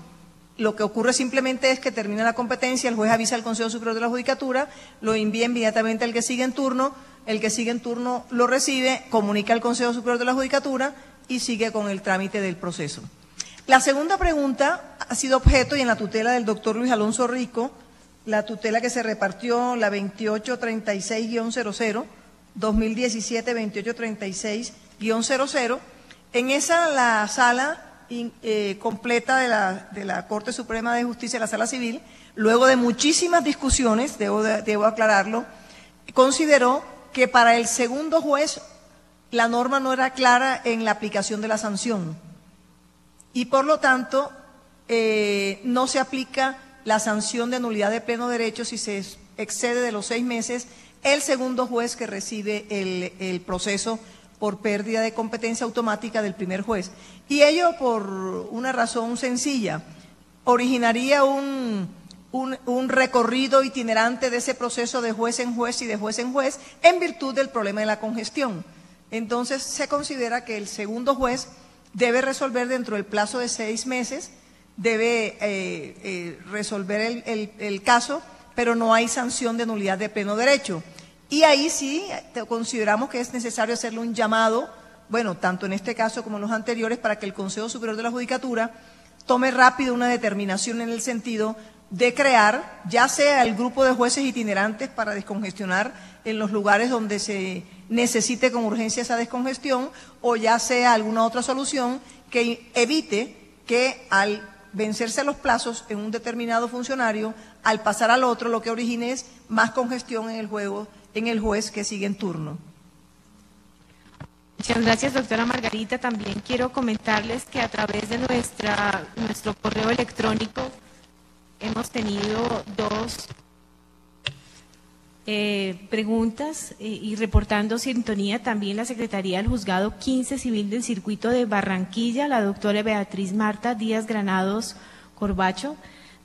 Lo que ocurre simplemente es que termina la competencia, el juez avisa al Consejo Superior de la Judicatura, lo envía inmediatamente al que sigue en turno, el que sigue en turno lo recibe, comunica al Consejo Superior de la Judicatura y sigue con el trámite del proceso. La segunda pregunta ha sido objeto y en la tutela del doctor Luis Alonso Rico, la tutela que se repartió, la 2836-00, 2017-2836-00, en esa la sala completa de la Corte Suprema de Justicia, la Sala Civil, luego de muchísimas discusiones, debo aclararlo, consideró que para el segundo juez la norma no era clara en la aplicación de la sanción y por lo tanto no se aplica la sanción de nulidad de pleno derecho si se excede de los 6 meses el segundo juez que recibe el proceso por pérdida de competencia automática del primer juez. Y ello por una razón sencilla, originaría un recorrido itinerante de ese proceso de juez en juez y de juez en juez en virtud del problema de la congestión. Entonces se considera que el segundo juez debe resolver dentro del plazo de 6 meses, debe resolver el caso, pero no hay sanción de nulidad de pleno derecho. Y ahí sí consideramos que es necesario hacerle un llamado, bueno, tanto en este caso como en los anteriores, para que el Consejo Superior de la Judicatura tome rápido una determinación en el sentido de crear, ya sea el grupo de jueces itinerantes para descongestionar en los lugares donde se necesite con urgencia esa descongestión, o ya sea alguna otra solución que evite que al vencerse los plazos en un determinado funcionario, al pasar al otro, lo que origine es más congestión en el juez que sigue en turno. Muchas gracias, doctora Margarita. También quiero comentarles que a través de nuestro correo electrónico hemos tenido dos preguntas y reportando sintonía también la Secretaría del Juzgado 15 Civil del Circuito de Barranquilla, la doctora Beatriz Marta Díaz Granados Corbacho.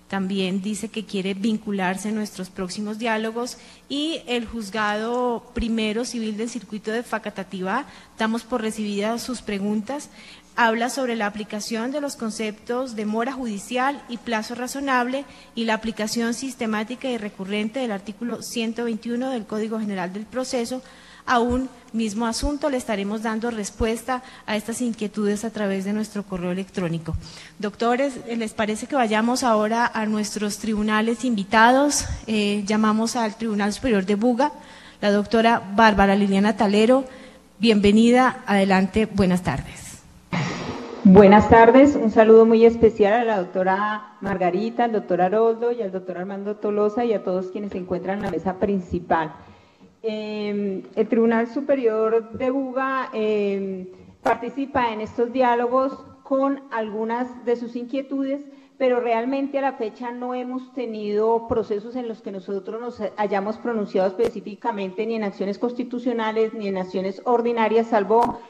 También dice que quiere vincularse en nuestros próximos diálogos y el Juzgado Primero Civil del Circuito de Facatativá, damos por recibidas sus preguntas, habla sobre la aplicación de los conceptos de mora judicial y plazo razonable y la aplicación sistemática y recurrente del artículo 121 del Código General del Proceso. A un mismo asunto le estaremos dando respuesta a estas inquietudes a través de nuestro correo electrónico. Doctores, ¿les parece que vayamos ahora a nuestros tribunales invitados? Llamamos al Tribunal Superior de Buga, la doctora Bárbara Liliana Talero. Bienvenida, adelante, buenas tardes. Buenas tardes, un saludo muy especial a la doctora Margarita, al doctor Haroldo y al doctor Armando Tolosa y a todos quienes se encuentran en la mesa principal. El Tribunal Superior de Buga participa en estos diálogos con algunas de sus inquietudes, pero realmente a la fecha no hemos tenido procesos en los que nosotros nos hayamos pronunciado específicamente ni en acciones constitucionales ni en acciones ordinarias, salvo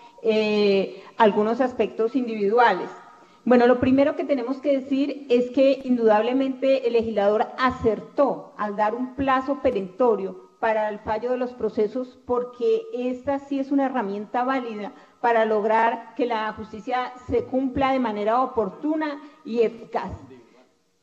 algunos aspectos individuales. Bueno, lo primero que tenemos que decir es que indudablemente el legislador acertó al dar un plazo perentorio para el fallo de los procesos, porque esta sí es una herramienta válida para lograr que la justicia se cumpla de manera oportuna y eficaz.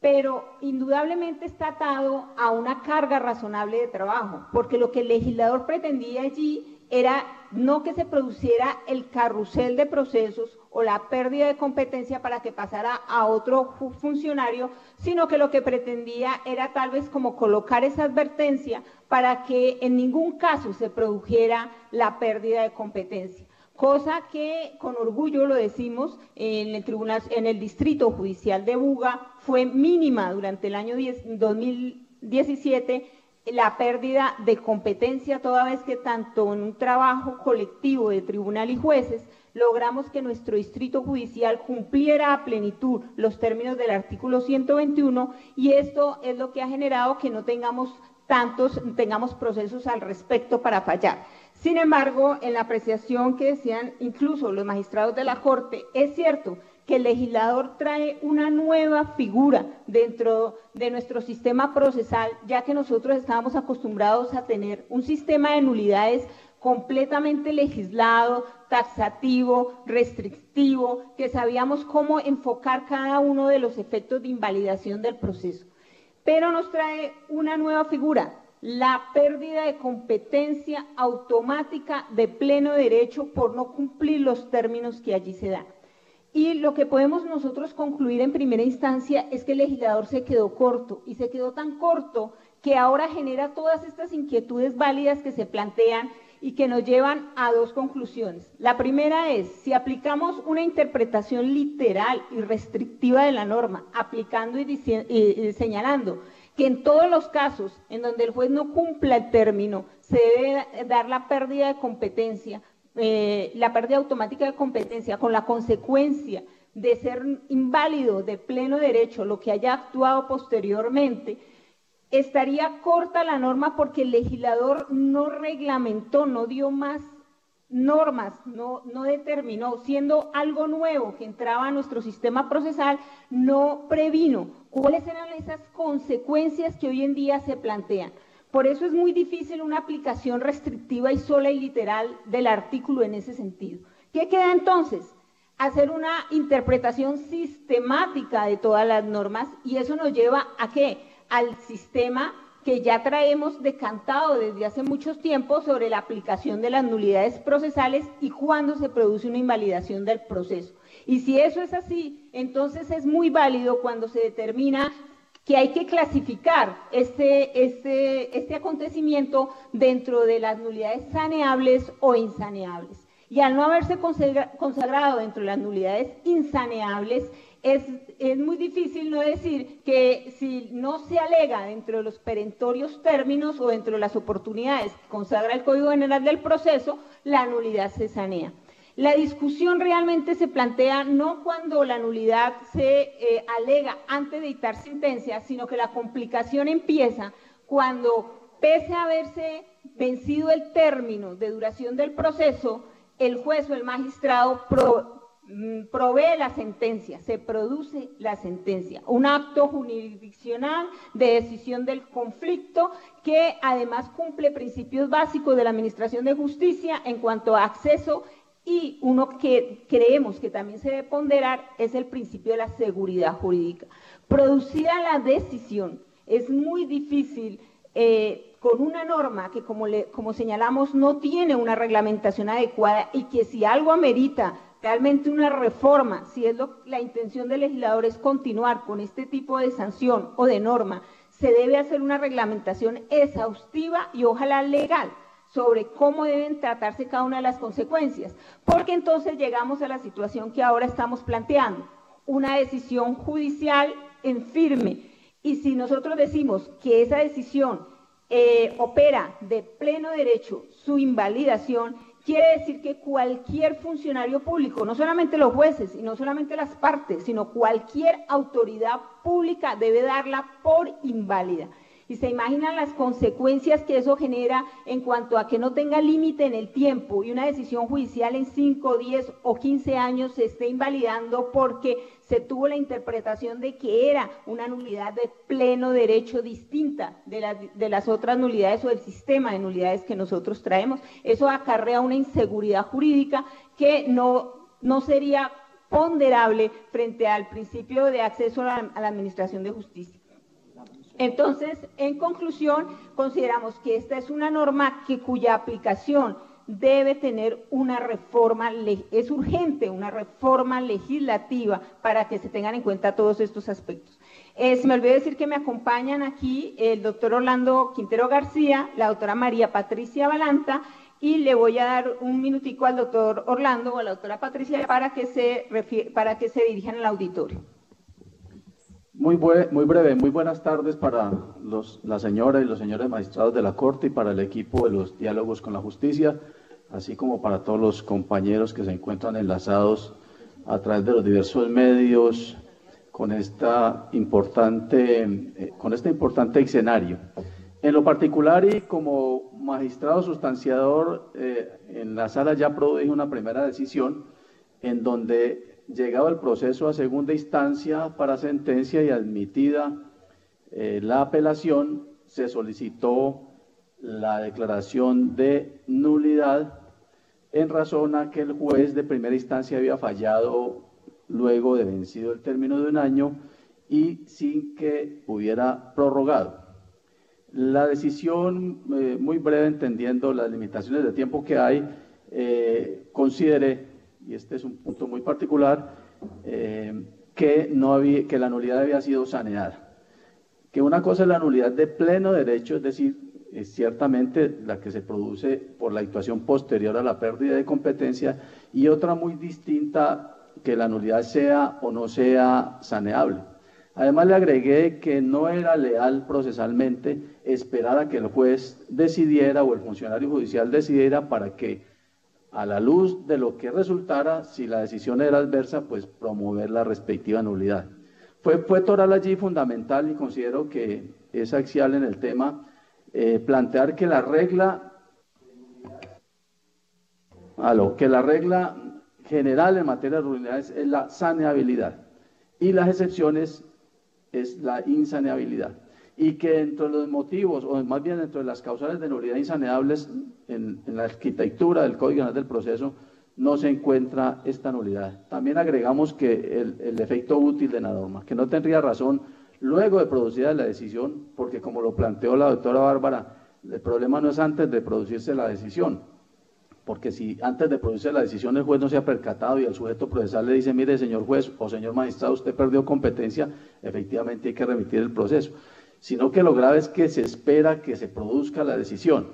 Pero indudablemente está atado a una carga razonable de trabajo, porque lo que el legislador pretendía allí era no que se produciera el carrusel de procesos o la pérdida de competencia para que pasara a otro funcionario, sino que lo que pretendía era tal vez como colocar esa advertencia para que en ningún caso se produjera la pérdida de competencia. Cosa que con orgullo lo decimos en el Distrito Judicial de Buga fue mínima durante el año 2017 la pérdida de competencia, toda vez que tanto en un trabajo colectivo de tribunal y jueces logramos que nuestro distrito judicial cumpliera a plenitud los términos del artículo 121, y esto es lo que ha generado que no tengamos procesos al respecto para fallar. Sin embargo, en la apreciación que decían incluso los magistrados de la Corte, es cierto que el legislador trae una nueva figura dentro de nuestro sistema procesal, ya que nosotros estábamos acostumbrados a tener un sistema de nulidades completamente legislado, taxativo, restrictivo, que sabíamos cómo enfocar cada uno de los efectos de invalidación del proceso. Pero nos trae una nueva figura, la pérdida de competencia automática de pleno derecho por no cumplir los términos que allí se dan. Y lo que podemos nosotros concluir en primera instancia es que el legislador se quedó corto, y se quedó tan corto que ahora genera todas estas inquietudes válidas que se plantean y que nos llevan a dos conclusiones. La primera es, si aplicamos una interpretación literal y restrictiva de la norma, aplicando y señalando que en todos los casos en donde el juez no cumpla el término, se debe dar la pérdida de competencia, la pérdida automática de competencia, con la consecuencia de ser inválido de pleno derecho lo que haya actuado posteriormente, estaría corta la norma porque el legislador no reglamentó, no dio más normas, no determinó, siendo algo nuevo que entraba a nuestro sistema procesal, no previno cuáles eran esas consecuencias que hoy en día se plantean. Por eso es muy difícil una aplicación restrictiva y sola y literal del artículo en ese sentido. ¿Qué queda entonces? Hacer una interpretación sistemática de todas las normas, y eso nos lleva ¿a qué? Al sistema que ya traemos decantado desde hace muchos tiempos sobre la aplicación de las nulidades procesales y cuándo se produce una invalidación del proceso. Y si eso es así, entonces es muy válido cuando se determina que hay que clasificar este acontecimiento dentro de las nulidades saneables o insaneables. Y al no haberse consagrado dentro de las nulidades insaneables, es muy difícil no decir que si no se alega dentro de los perentorios términos o dentro de las oportunidades que consagra el Código General del Proceso, la nulidad se sanea. La discusión realmente se plantea no cuando la nulidad se alega antes de dictar sentencia, sino que la complicación empieza cuando, pese a haberse vencido el término de duración del proceso, el juez o el magistrado provee la sentencia, se produce la sentencia, un acto jurisdiccional de decisión del conflicto que además cumple principios básicos de la Administración de Justicia en cuanto a acceso, y uno que creemos que también se debe ponderar es el principio de la seguridad jurídica. Producida la decisión, es muy difícil con una norma que, como señalamos, no tiene una reglamentación adecuada, y que si algo amerita realmente una reforma, si es la intención del legislador es continuar con este tipo de sanción o de norma, se debe hacer una reglamentación exhaustiva y ojalá legal sobre cómo deben tratarse cada una de las consecuencias, porque entonces llegamos a la situación que ahora estamos planteando, una decisión judicial en firme, y si nosotros decimos que esa decisión opera de pleno derecho su invalidación, quiere decir que cualquier funcionario público, no solamente los jueces y no solamente las partes, sino cualquier autoridad pública debe darla por inválida. Y se imaginan las consecuencias que eso genera en cuanto a que no tenga límite en el tiempo y una decisión judicial en 5, 10 o 15 años se esté invalidando porque se tuvo la interpretación de que era una nulidad de pleno derecho distinta de las otras nulidades o del sistema de nulidades que nosotros traemos. Eso acarrea una inseguridad jurídica que no sería ponderable frente al principio de acceso a la administración de justicia. Entonces, en conclusión, consideramos que esta es una norma cuya aplicación debe tener una reforma, es urgente una reforma legislativa para que se tengan en cuenta todos estos aspectos. Se me olvidó decir que me acompañan aquí el doctor Orlando Quintero García, la doctora María Patricia Balanta, y le voy a dar un minutico al doctor Orlando o a la doctora Patricia para que se dirijan al auditorio. Muy breve, muy buenas tardes para la señora y los señores magistrados de la Corte y para el equipo de los diálogos con la justicia, así como para todos los compañeros que se encuentran enlazados a través de los diversos medios con este importante escenario. En lo particular y como magistrado sustanciador, en la sala ya produje una primera decisión en donde, llegado el proceso a segunda instancia para sentencia y admitida la apelación, se solicitó la declaración de nulidad en razón a que el juez de primera instancia había fallado luego de vencido el término de 1 año y sin que hubiera prorrogado. La decisión, muy breve, entendiendo las limitaciones de tiempo que hay, consideré, y este es un punto muy particular, que la nulidad había sido saneada. Que una cosa es la nulidad de pleno derecho, es decir, es ciertamente la que se produce por la actuación posterior a la pérdida de competencia, y otra muy distinta, que la nulidad sea o no sea saneable. Además le agregué que no era leal procesalmente esperar a que el juez decidiera o el funcionario judicial decidiera para que, a la luz de lo que resultara, si la decisión era adversa, pues promover la respectiva nulidad. Fue toral allí fundamental, y considero que es axial en el tema, plantear que la regla general en materia de nulidades es la saneabilidad y las excepciones es la insaneabilidad. Y que entre los motivos, o más bien entre las causales de nulidad insaneables en la arquitectura del Código Nacional del Proceso, no se encuentra esta nulidad. También agregamos que el efecto útil de la norma, que no tendría razón luego de producida la decisión, porque como lo planteó la doctora Bárbara, el problema no es antes de producirse la decisión, porque si antes de producirse la decisión el juez no se ha percatado y el sujeto procesal le dice, mire señor juez o señor magistrado, usted perdió competencia, efectivamente hay que remitir el proceso. Sino que lo grave es que se espera que se produzca la decisión,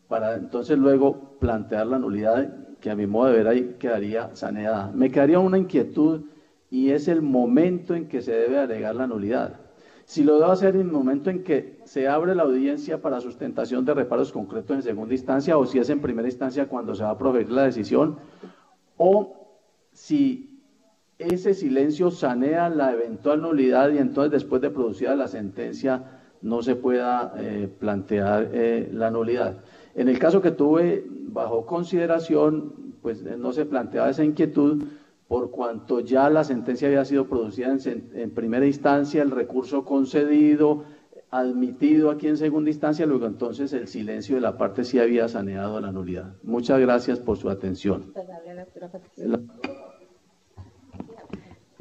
para entonces luego plantear la nulidad, que a mi modo de ver ahí quedaría saneada. Me quedaría una inquietud, y es el momento en que se debe alegar la nulidad. Si lo debo hacer en el momento en que se abre la audiencia para sustentación de reparos concretos en segunda instancia, o si es en primera instancia cuando se va a proferir la decisión, o si ese silencio sanea la eventual nulidad y entonces después de producida la sentencia no se pueda plantear la nulidad. En el caso que tuve bajo consideración, pues no se planteaba esa inquietud por cuanto ya la sentencia había sido producida en primera instancia, el recurso concedido, admitido aquí en segunda instancia, luego entonces el silencio de la parte sí había saneado la nulidad. Muchas gracias por su atención.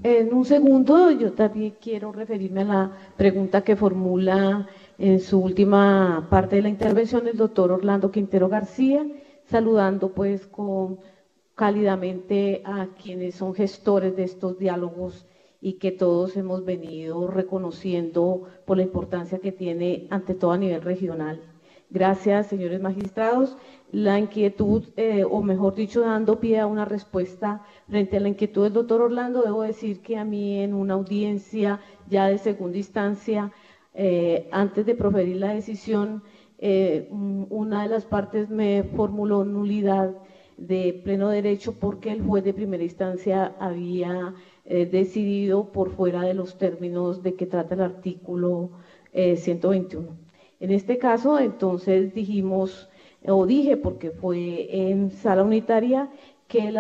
En un segundo, yo también quiero referirme a la pregunta que formula en su última parte de la intervención el doctor Orlando Quintero García, saludando pues cálidamente a quienes son gestores de estos diálogos y que todos hemos venido reconociendo por la importancia que tiene ante todo a nivel regional Gracias, señores magistrados. La inquietud, o mejor dicho, dando pie a una respuesta frente a la inquietud del doctor Orlando, debo decir que a mí en una audiencia ya de segunda instancia, antes de proferir la decisión, una de las partes me formuló nulidad de pleno derecho porque el juez de primera instancia había decidido por fuera de los términos de que trata el artículo 121. En este caso, entonces dije, porque fue en sala unitaria, que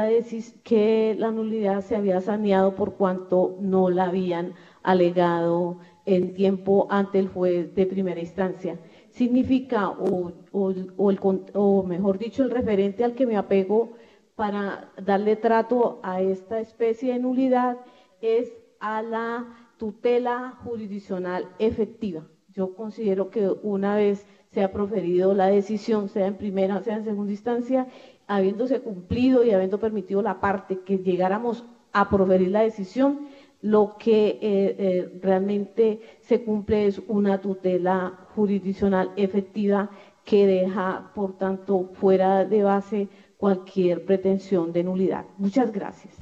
la nulidad se había saneado por cuanto no la habían alegado en tiempo ante el juez de primera instancia. Significa, o mejor dicho, el referente al que me apego para darle trato a esta especie de nulidad es a la tutela jurisdiccional efectiva. Yo considero que una vez se ha proferido la decisión, sea en primera o sea en segunda instancia, habiéndose cumplido y habiendo permitido la parte que llegáramos a proferir la decisión, lo que realmente se cumple es una tutela jurisdiccional efectiva que deja, por tanto, fuera de base cualquier pretensión de nulidad. Muchas gracias.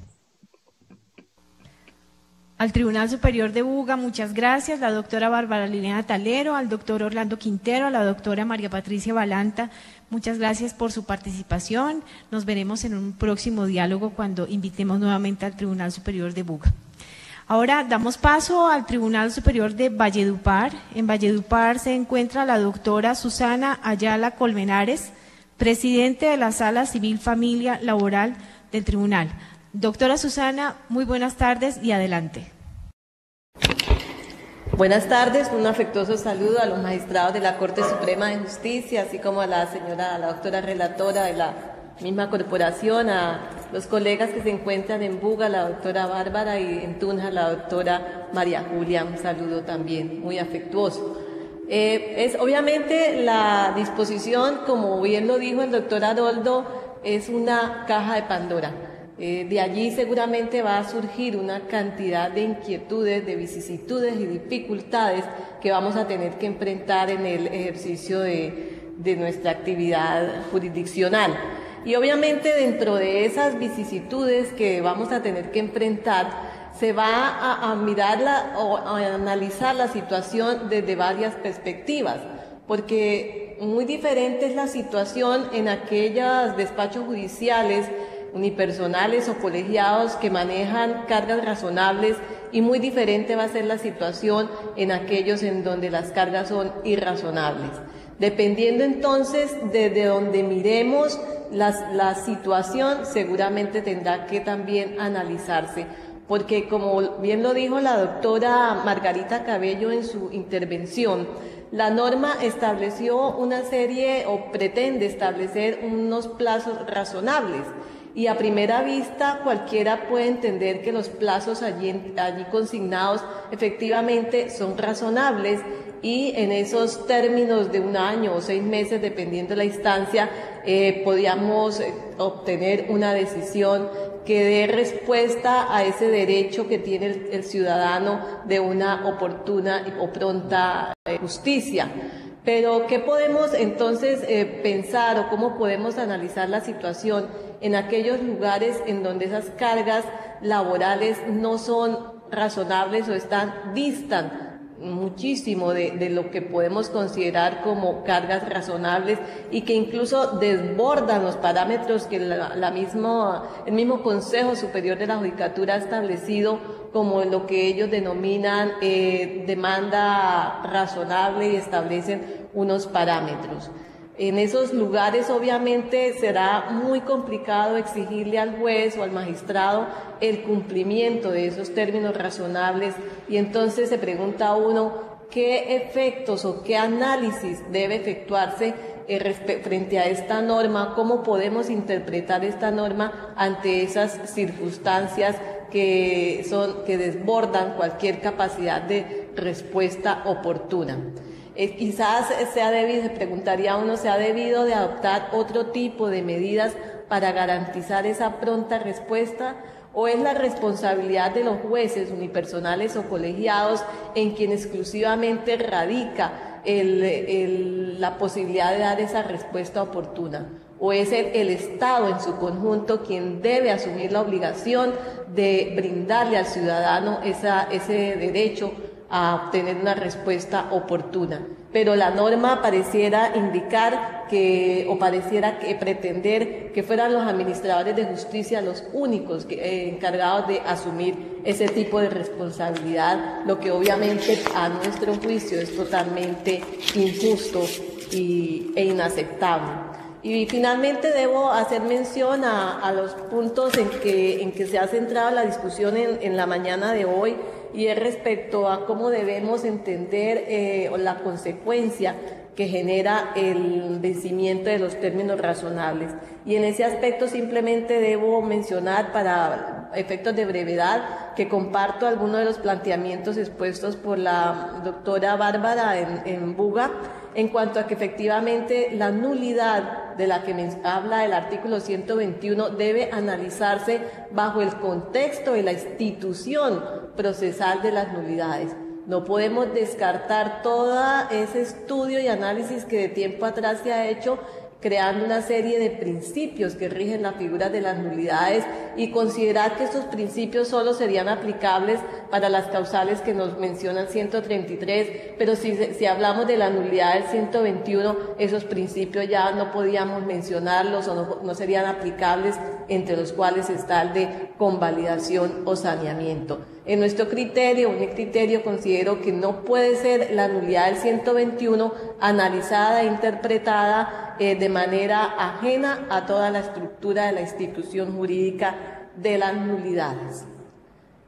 Al Tribunal Superior de Buga, muchas gracias. La doctora Bárbara Liliana Talero, al doctor Orlando Quintero, a la doctora María Patricia Balanta, muchas gracias por su participación. Nos veremos en un próximo diálogo cuando invitemos nuevamente al Tribunal Superior de Buga. Ahora damos paso al Tribunal Superior de Valledupar. En Valledupar se encuentra la doctora Susana Ayala Colmenares, presidente de la Sala Civil Familia Laboral del Tribunal. Doctora Susana, muy buenas tardes y adelante. Buenas tardes, un afectuoso saludo a los magistrados de la Corte Suprema de Justicia, así como a la doctora relatora de la misma corporación, a los colegas que se encuentran en Buga, la doctora Bárbara, y en Tunja, la doctora María Julia. Un saludo también muy afectuoso. Es obviamente la disposición, como bien lo dijo el doctor Haroldo, es una caja de Pandora. De allí seguramente va a surgir una cantidad de inquietudes, de vicisitudes y dificultades que vamos a tener que enfrentar en el ejercicio de nuestra actividad jurisdiccional. Y obviamente dentro de esas vicisitudes que vamos a tener que enfrentar, se va a mirar o a analizar la situación desde varias perspectivas, porque muy diferente es la situación en aquellos despachos judiciales unipersonales o colegiados que manejan cargas razonables, y muy diferente va a ser la situación en aquellos en donde las cargas son irrazonables. Dependiendo entonces desde donde miremos la situación, seguramente tendrá que también analizarse, porque como bien lo dijo la doctora Margarita Cabello en su intervención, la norma estableció una serie o pretende establecer unos plazos razonables. Y a primera vista cualquiera puede entender que los plazos allí consignados efectivamente son razonables, y en esos términos de 1 año o 6 meses, dependiendo de la instancia, podíamos obtener una decisión que dé respuesta a ese derecho que tiene el ciudadano de una oportuna o pronta justicia. Pero, ¿qué podemos entonces pensar o cómo podemos analizar la situación en aquellos lugares en donde esas cargas laborales no son razonables o distan muchísimo de lo que podemos considerar como cargas razonables, y que incluso desbordan los parámetros que el mismo Consejo Superior de la Judicatura ha establecido como lo que ellos denominan demanda razonable, y establecen unos parámetros? En esos lugares obviamente será muy complicado exigirle al juez o al magistrado el cumplimiento de esos términos razonables, y entonces se pregunta uno qué efectos o qué análisis debe efectuarse frente a esta norma, cómo podemos interpretar esta norma ante esas circunstancias que desbordan cualquier capacidad de respuesta oportuna. Quizás se preguntaría uno, ¿se ha debido de adoptar otro tipo de medidas para garantizar esa pronta respuesta? ¿O es la responsabilidad de los jueces unipersonales o colegiados en quien exclusivamente radica la posibilidad de dar esa respuesta oportuna, o es el Estado en su conjunto quien debe asumir la obligación de brindarle al ciudadano ese derecho a obtener una respuesta oportuna. Pero la norma pareciera indicar pareciera pretender que fueran los administradores de justicia los únicos encargados de asumir ese tipo de responsabilidad, lo que obviamente a nuestro juicio es totalmente injusto e inaceptable. Y finalmente debo hacer mención a los puntos en que se ha centrado la discusión en la mañana de hoy, y es respecto a cómo debemos entender la consecuencia que genera el vencimiento de los términos razonables. Y en ese aspecto simplemente debo mencionar, para efectos de brevedad, que comparto algunos de los planteamientos expuestos por la doctora Bárbara en Buga, en cuanto a que efectivamente la nulidad de la que habla el artículo 121 debe analizarse bajo el contexto de la institución procesal de las nulidades. No podemos descartar todo ese estudio y análisis que de tiempo atrás se ha hecho, creando una serie de principios que rigen la figura de las nulidades, y considerar que estos principios solo serían aplicables para las causales que nos mencionan 133, pero si hablamos de la nulidad del 121, esos principios ya no podíamos mencionarlos o no serían aplicables, entre los cuales está el de convalidación o saneamiento. En nuestro criterio, considero que no puede ser la nulidad del 121 analizada e interpretada de manera ajena a toda la estructura de la institución jurídica de las nulidades.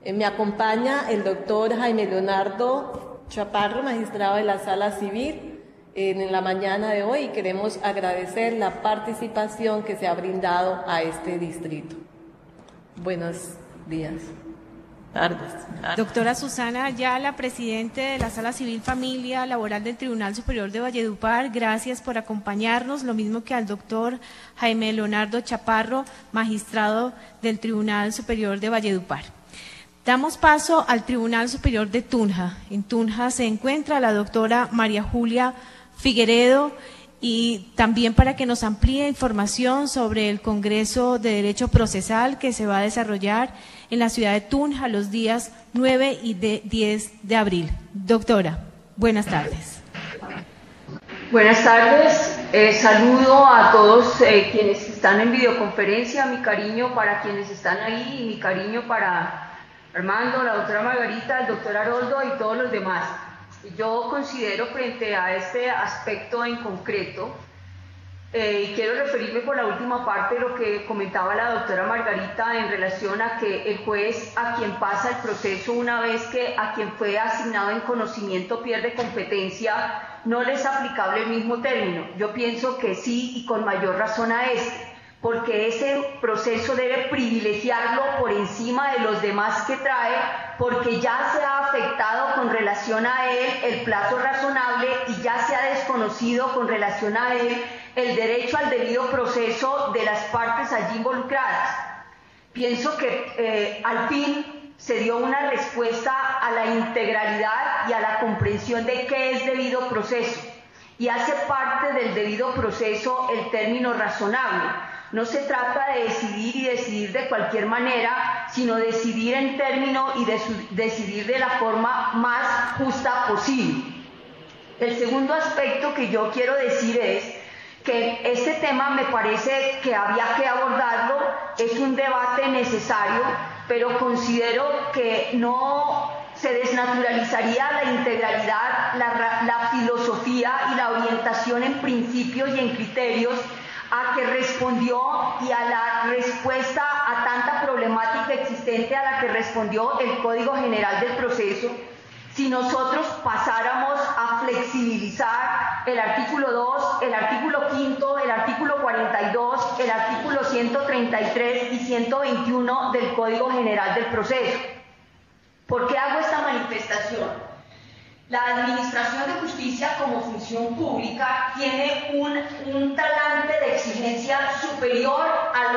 Me acompaña el doctor Jaime Leonardo Chaparro, magistrado de la Sala Civil, en la mañana de hoy, y queremos agradecer la participación que se ha brindado a este distrito. Buenos días. Tardes. Doctora Susana Ayala, presidente de la Sala Civil Familia Laboral del Tribunal Superior de Valledupar, gracias por acompañarnos, lo mismo que al doctor Jaime Leonardo Chaparro, magistrado del Tribunal Superior de Valledupar. Damos paso al Tribunal Superior de Tunja. En Tunja se encuentra la doctora María Julia Figueredo, y también para que nos amplíe información sobre el Congreso de Derecho Procesal que se va a desarrollar en la ciudad de Tunja los días 9 y 10 de abril. Doctora, buenas tardes. Buenas tardes, saludo a todos quienes están en videoconferencia, mi cariño para quienes están ahí y mi cariño para Armando, la doctora Margarita, el doctor Haroldo y todos los demás. Yo considero, frente a este aspecto en concreto, y quiero referirme por la última parte de lo que comentaba la doctora Margarita en relación a que el juez a quien pasa el proceso una vez que a quien fue asignado en conocimiento pierde competencia, no le es aplicable el mismo término. Yo pienso que sí, y con mayor razón a este, porque ese proceso debe privilegiarlo por encima de los demás que trae, porque ya se ha afectado con relación a él el plazo razonable y ya se ha desconocido con relación a él el derecho al debido proceso de las partes allí involucradas. Pienso que al fin se dio una respuesta a la integralidad y a la comprensión de qué es debido proceso, y hace parte del debido proceso el término razonable. No se trata de decidir y decidir de cualquier manera, sino decidir en término y decidir de la forma más justa posible. El segundo aspecto que yo quiero decir es que este tema me parece que había que abordarlo, es un debate necesario, pero considero que no se desnaturalizaría la integralidad, la filosofía y la orientación en principios y en criterios a que respondió y a la respuesta a tanta problemática existente a la que respondió el Código General del Proceso, si nosotros pasáramos a flexibilizar el artículo 2, el artículo 5, el artículo 42, el artículo 133 y 121 del Código General del Proceso. ¿Por qué hago esta manifestación? La Administración de Justicia como función pública tiene un talante de exigencia superior a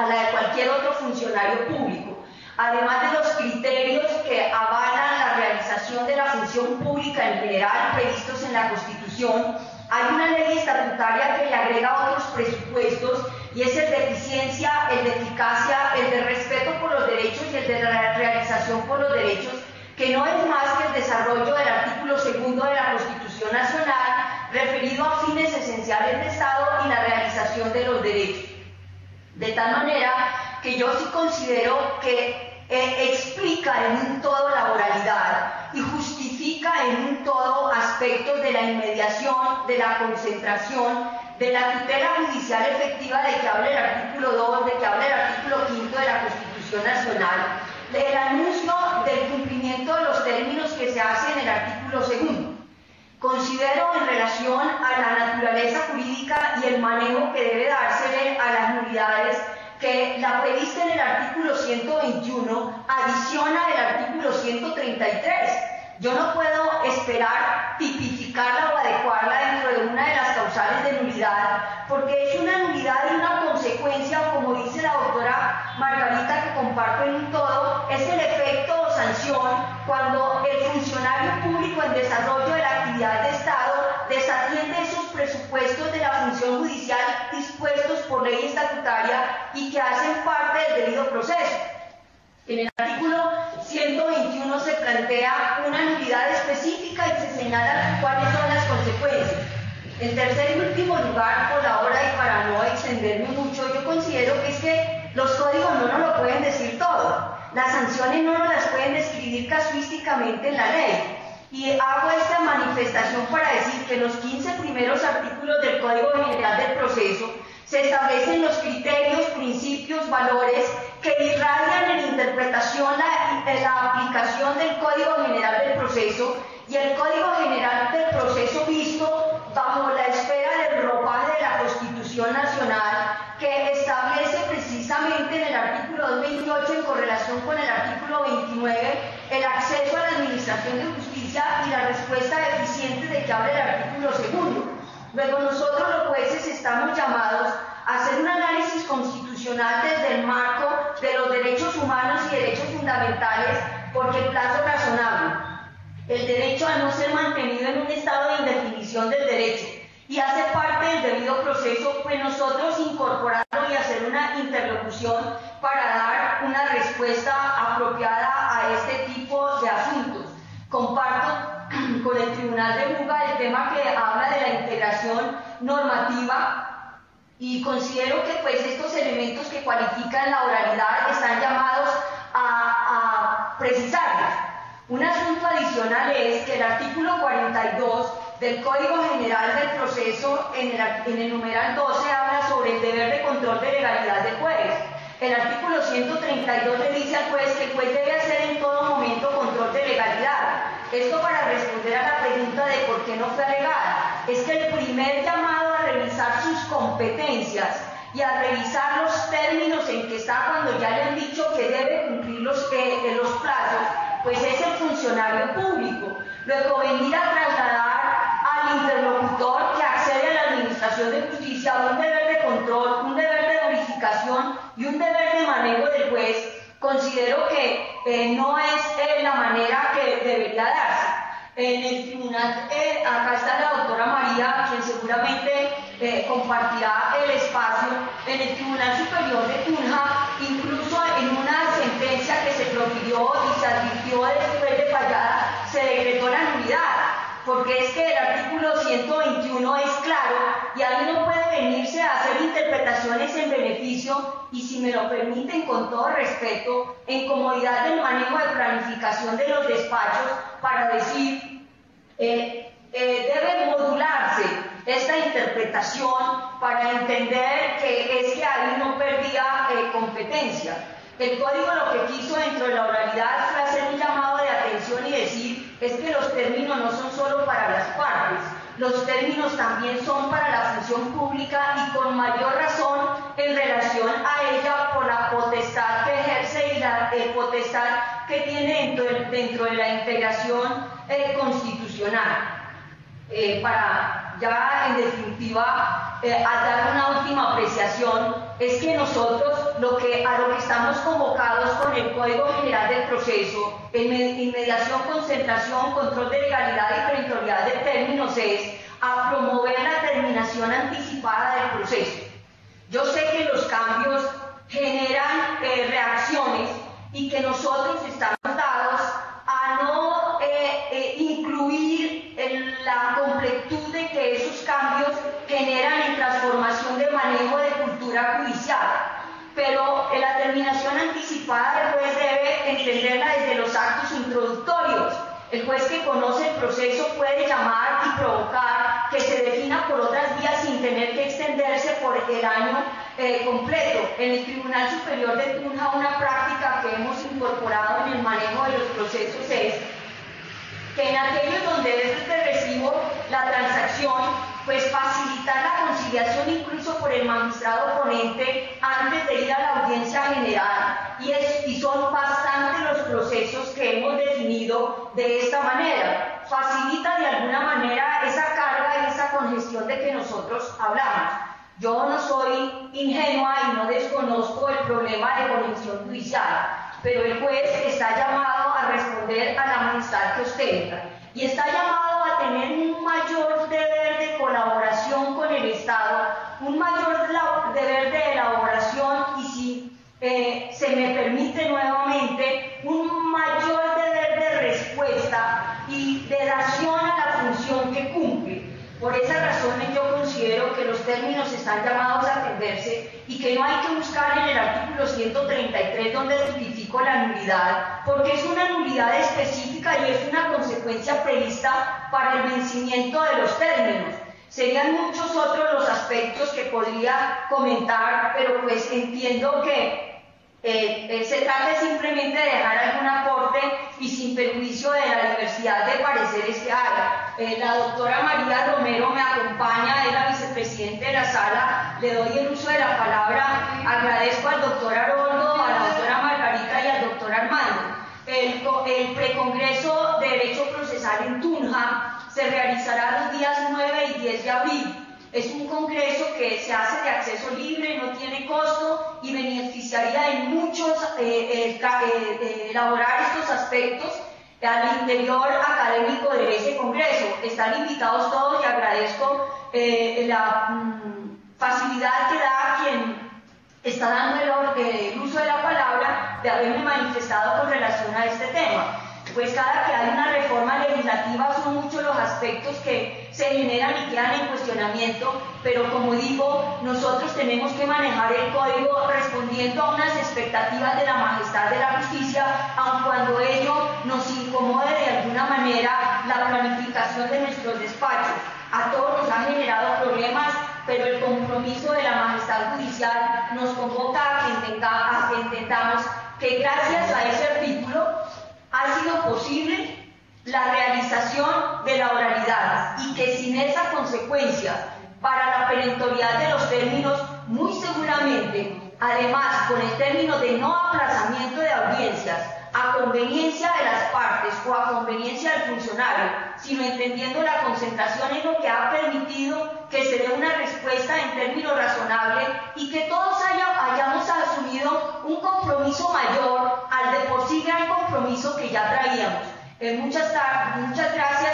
la de cualquier otro funcionario público, además de los criterios que avalan la la realización de la función pública en general previstos en la Constitución, hay una ley estatutaria que le agrega otros presupuestos, y es el de eficiencia, el de eficacia, el de respeto por los derechos y el de la realización por los derechos, que no es más que el desarrollo del artículo 2 de la Constitución Nacional, referido a fines esenciales de Estado y la realización de los derechos. De tal manera que yo sí considero que explica en un todo la oralidad y justifica en un todo aspectos de la inmediación, de la concentración, de la tutela judicial efectiva de que habla el artículo 2, de que habla el artículo 5 de la Constitución Nacional, del anuncio del cumplimiento de los términos que se hace en el artículo 2. Considero en relación a la naturaleza jurídica y el manejo que debe dársele a las nulidades que la prevista en el artículo 121 adiciona el artículo 133. Yo no puedo esperar tipificarla o adecuarla dentro de una de las causales de nulidad, porque es una nulidad y una consecuencia, o como dice la doctora Margarita, que comparto en un todo, es el efecto o sanción cuando el funcionario público en desarrollo de la actividad de Estado desatiende esos presupuestos de la función judicial dispuestos por ley estatutaria y que hacen parte del debido proceso. En el artículo 121 se plantea una nulidad específica y se señala cuáles son las consecuencias. En tercer y último lugar, por la hora y para no extenderme mucho, yo considero que es que los códigos no nos lo pueden decir todo. Las sanciones no nos las pueden describir casuísticamente en la ley. Y hago esta manifestación para decir que en los 15 primeros artículos del Código General del Proceso se establecen los criterios, principios, valores que irradian en interpretación la aplicación del Código General del Proceso, y el Código General del Proceso visto bajo la esfera del ropaje de la Constitución Nacional, que establece precisamente en el artículo 228, en correlación con el artículo 29, el acceso a la administración de justicia y la respuesta eficiente de que habla el artículo 2. Luego nosotros los jueces estamos llamados a hacer un análisis constitucional desde el marco de los derechos humanos y derechos fundamentales, porque el plazo es razonable, el derecho a no ser mantenido en un estado de indefinición del derecho, y hace parte del debido proceso, pues nosotros incorporarlo y hacer una interlocución para dar una respuesta apropiada a este tipo de asuntos. Comparto con el Tribunal de Buga el tema que habla de la integración normativa, y considero que pues estos elementos que cualifican la oralidad están llamados a precisarlos. Un asunto adicional es que el artículo 42 del Código General del Proceso, en el numeral 12, habla sobre el deber de control de legalidad del juez. El artículo 132 le dice al juez que el juez debe hacer en todo momento control de legalidad. Esto para responder a la pregunta de por qué no fue alegada. Es que el primer llamado a revisar sus competencias y a revisar los términos en que está cuando ya le han dicho que debe cumplir los plazos, pues es el funcionario público. Luego venir a trasladar al interlocutor que accede a la administración de justicia un deber de control, un deber de verificación y un deber de manejo del juez, considero que no es la manera que debería darse. En el tribunal, acá está la doctora María, quien seguramente compartirá el espacio. En el Tribunal Superior de Tunja, incluso en una sentencia que se profirió y se advirtió después de fallada, se decretó la nulidad, porque es que el artículo 121 es claro y ahí no puede venirse a hacer interpretaciones en beneficio, y si me lo permiten con todo respeto, en comodidad del manejo de planificación de los despachos, para decir debe modularse esta interpretación para entender que es que ahí no perdía competencia. El código lo que quiso dentro de la oralidad fue hacer un llamado de atención y decir es que los términos no son solo para las partes, los términos también son para la función pública, y con mayor razón en relación a ella por la potestad que ejerce y la potestad que tiene dentro de la integración constitucional. Para ya en definitiva a dar una última apreciación, es que nosotros a lo que estamos convocados con el Código General del Proceso, en inmediación, concentración, control de legalidad y perentoriedad de términos, es a promover la terminación anticipada del proceso. Yo sé que los cambios generan reacciones y que nosotros estamos dados a no incluir en la completud de que esos cambios generan en transformación de manejo de cultura judicial. Pero la terminación anticipada el juez debe entenderla desde los actos introductorios. El juez que conoce el proceso puede llamar y provocar que se defina por otras vías sin tener que extenderse por el año completo. En el Tribunal Superior de Tunja, una práctica que hemos incorporado en el manejo de los procesos es que en aquellos donde es de recibo la transacción, pues facilitar la conciliación incluso por el magistrado ponente antes de ir a la audiencia general, y son bastantes los procesos que hemos definido de esta manera. Facilita de alguna manera esa carga y esa congestión de que nosotros hablamos. Yo no soy ingenua y no desconozco el problema de congestión judicial, pero el juez está llamado a responder a la majestad que ostenta y está llamado a tener un mayor deber de colaboración con el Estado, un mayor deber de elaboración y, si se me permite nuevamente, un mayor deber de respuesta y de dación a la función que cumple. Por esas razones yo considero que los términos están llamados a atenderse y que no hay que buscar en el artículo 133 donde justifico la nulidad, porque es una nulidad específica y es una consecuencia prevista para el vencimiento de los términos. Serían muchos otros los aspectos que podría comentar, pero pues entiendo que se trata simplemente de dejar algún aporte y sin perjuicio de la diversidad de pareceres que hay. La doctora María Romero me acompaña, es la vicepresidenta de la sala, le doy el uso de la palabra, agradezco al doctor Haroldo, a la doctora Margarita y al doctor Armando. El precongreso de Derecho Procesal en Tunja se realizará los días 9 y 10 de abril. Es un congreso que se hace de acceso libre, no tiene costo y beneficiaría en muchos elaborar estos aspectos al interior académico de ese congreso. Están invitados todos y agradezco la facilidad que da quien está dando el uso de la palabra de haberme manifestado con relación a este tema. Pues cada que hay una reforma legislativa son muchos los aspectos que se generan y quedan en cuestionamiento, pero como digo, nosotros tenemos que manejar el código respondiendo a unas expectativas de la majestad de la justicia, aun cuando ello nos incomode de alguna manera la planificación de nuestros despachos. A todos nos ha generado problemas, pero el compromiso de la majestad judicial nos convoca a que entendamos que gracias a ese artículo ha sido posible la realización de la oralidad y que sin esa consecuencia para la perentoriedad de los términos, muy seguramente, además con el término de no aplazamiento de audiencias a conveniencia de las partes o a conveniencia del funcionario, sino entendiendo la concentración en lo que ha permitido que se dé una respuesta en términos razonables y que todos hayamos asumido un compromiso mayor al de por sí gran compromiso que ya traíamos. Muchas gracias.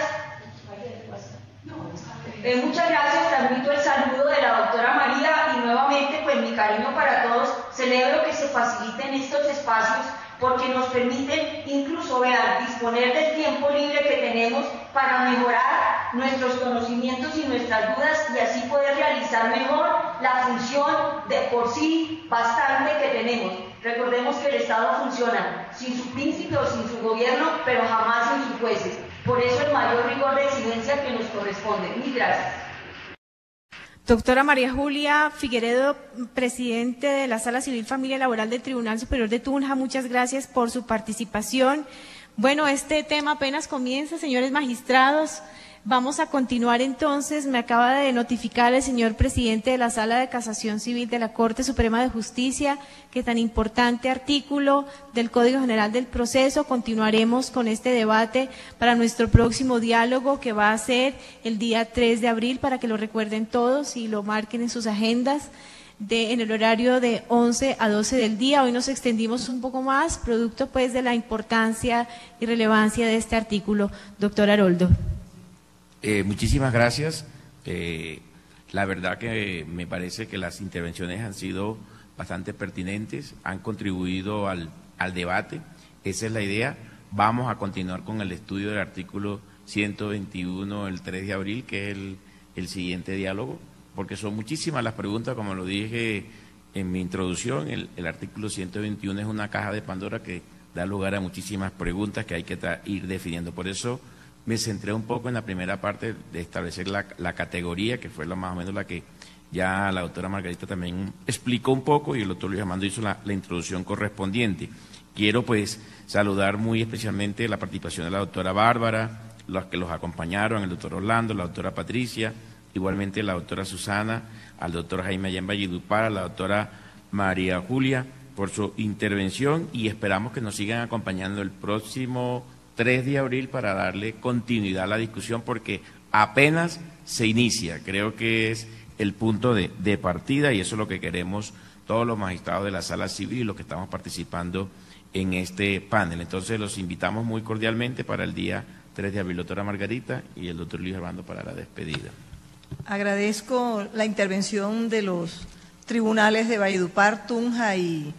Muchas gracias, transmito el saludo de la doctora María y nuevamente pues mi cariño para todos. Celebro que se faciliten estos espacios porque nos permiten incluso, disponer del tiempo libre que tenemos para mejorar nuestros conocimientos y nuestras dudas y así poder realizar mejor la función de por sí bastante que tenemos. Recordemos que el Estado funciona sin su príncipe o sin su gobierno, pero jamás sin sus jueces. Por eso el mayor rigor de exigencia que nos corresponde. Mil gracias. Doctora María Julia Figueredo, presidente de la Sala Civil Familia Laboral del Tribunal Superior de Tunja, muchas gracias por su participación. Bueno, este tema apenas comienza, señores magistrados. Vamos a continuar entonces. Me acaba de notificar el señor presidente de la Sala de Casación Civil de la Corte Suprema de Justicia que tan importante artículo del Código General del Proceso. Continuaremos con este debate para nuestro próximo diálogo, que va a ser el día 3 de abril, para que lo recuerden todos y lo marquen en sus agendas, en el horario de 11 a 12 del día. Hoy nos extendimos un poco más, producto pues de la importancia y relevancia de este artículo. Doctor Aroldo. Muchísimas gracias. La verdad que me parece que las intervenciones han sido bastante pertinentes, han contribuido al debate. Esa es la idea. Vamos a continuar con el estudio del artículo 121 el 3 de abril, que es el siguiente diálogo, porque son muchísimas las preguntas, como lo dije en mi introducción. El artículo 121 es una caja de Pandora que da lugar a muchísimas preguntas que hay que ir definiendo. Por eso me centré un poco en la primera parte de establecer la categoría, que fue más o menos la que ya la doctora Margarita también explicó un poco, y el doctor Luis Armando hizo la introducción correspondiente. Quiero pues saludar muy especialmente la participación de la doctora Bárbara, los que los acompañaron, el doctor Orlando, la doctora Patricia, igualmente la doctora Susana, al doctor Jaime allá en Valledupar, a la doctora María Julia, por su intervención, y esperamos que nos sigan acompañando el próximo 3 de abril para darle continuidad a la discusión, porque apenas se inicia. Creo que es el punto de partida, y eso es lo que queremos todos los magistrados de la Sala Civil y los que estamos participando en este panel. Entonces los invitamos muy cordialmente para el día 3 de abril, doctora Margarita y el doctor Luis Armando, para la despedida. Agradezco la intervención de los tribunales de Valledupar, Tunja y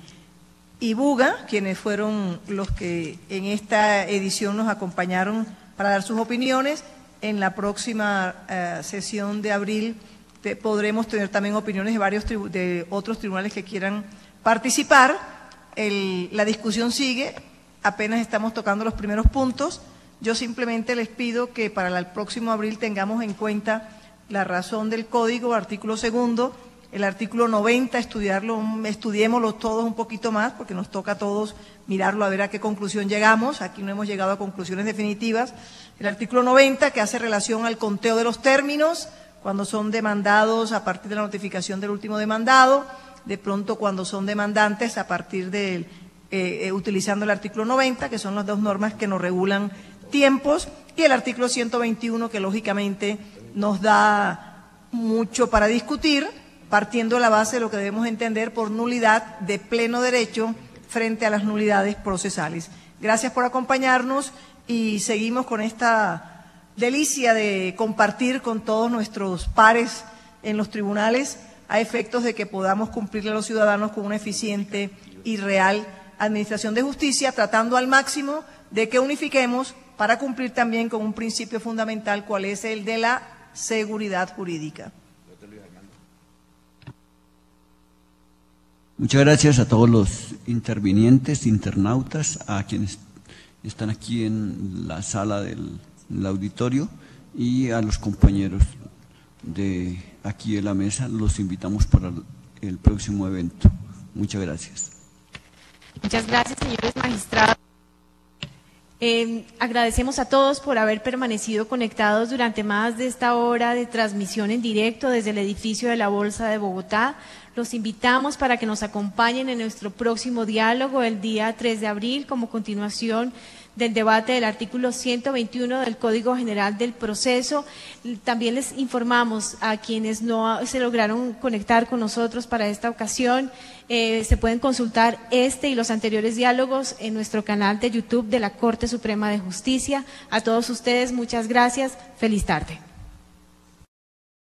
Buga, quienes fueron los que en esta edición nos acompañaron para dar sus opiniones. En la próxima sesión de abril podremos tener también opiniones de otros tribunales que quieran participar. La discusión sigue, apenas estamos tocando los primeros puntos. Yo simplemente les pido que para el próximo abril tengamos en cuenta la razón del Código, artículo 2, el artículo 90, estudiémoslo todos un poquito más, porque nos toca a todos mirarlo a ver a qué conclusión llegamos. Aquí no hemos llegado a conclusiones definitivas. El artículo 90, que hace relación al conteo de los términos, cuando son demandados a partir de la notificación del último demandado, de pronto cuando son demandantes a partir de, utilizando el artículo 90, que son las dos normas que nos regulan tiempos, y el artículo 121, que lógicamente nos da mucho para discutir, partiendo de la base de lo que debemos entender por nulidad de pleno derecho frente a las nulidades procesales. Gracias por acompañarnos y seguimos con esta delicia de compartir con todos nuestros pares en los tribunales a efectos de que podamos cumplirle a los ciudadanos con una eficiente y real administración de justicia, tratando al máximo de que unifiquemos para cumplir también con un principio fundamental, cual es el de la seguridad jurídica. Muchas gracias a todos los intervinientes, internautas, a quienes están aquí en la sala del auditorio, y a los compañeros de aquí de la mesa. Los invitamos para el próximo evento. Muchas gracias. Muchas gracias, señores magistrados. Agradecemos a todos por haber permanecido conectados durante más de esta hora de transmisión en directo desde el edificio de la Bolsa de Bogotá. Los invitamos para que nos acompañen en nuestro próximo diálogo el día 3 de abril como continuación del debate del artículo 121 del Código General del Proceso. También les informamos a quienes no se lograron conectar con nosotros para esta ocasión, se pueden consultar este y los anteriores diálogos en nuestro canal de YouTube de la Corte Suprema de Justicia. A todos ustedes, muchas gracias. Feliz tarde.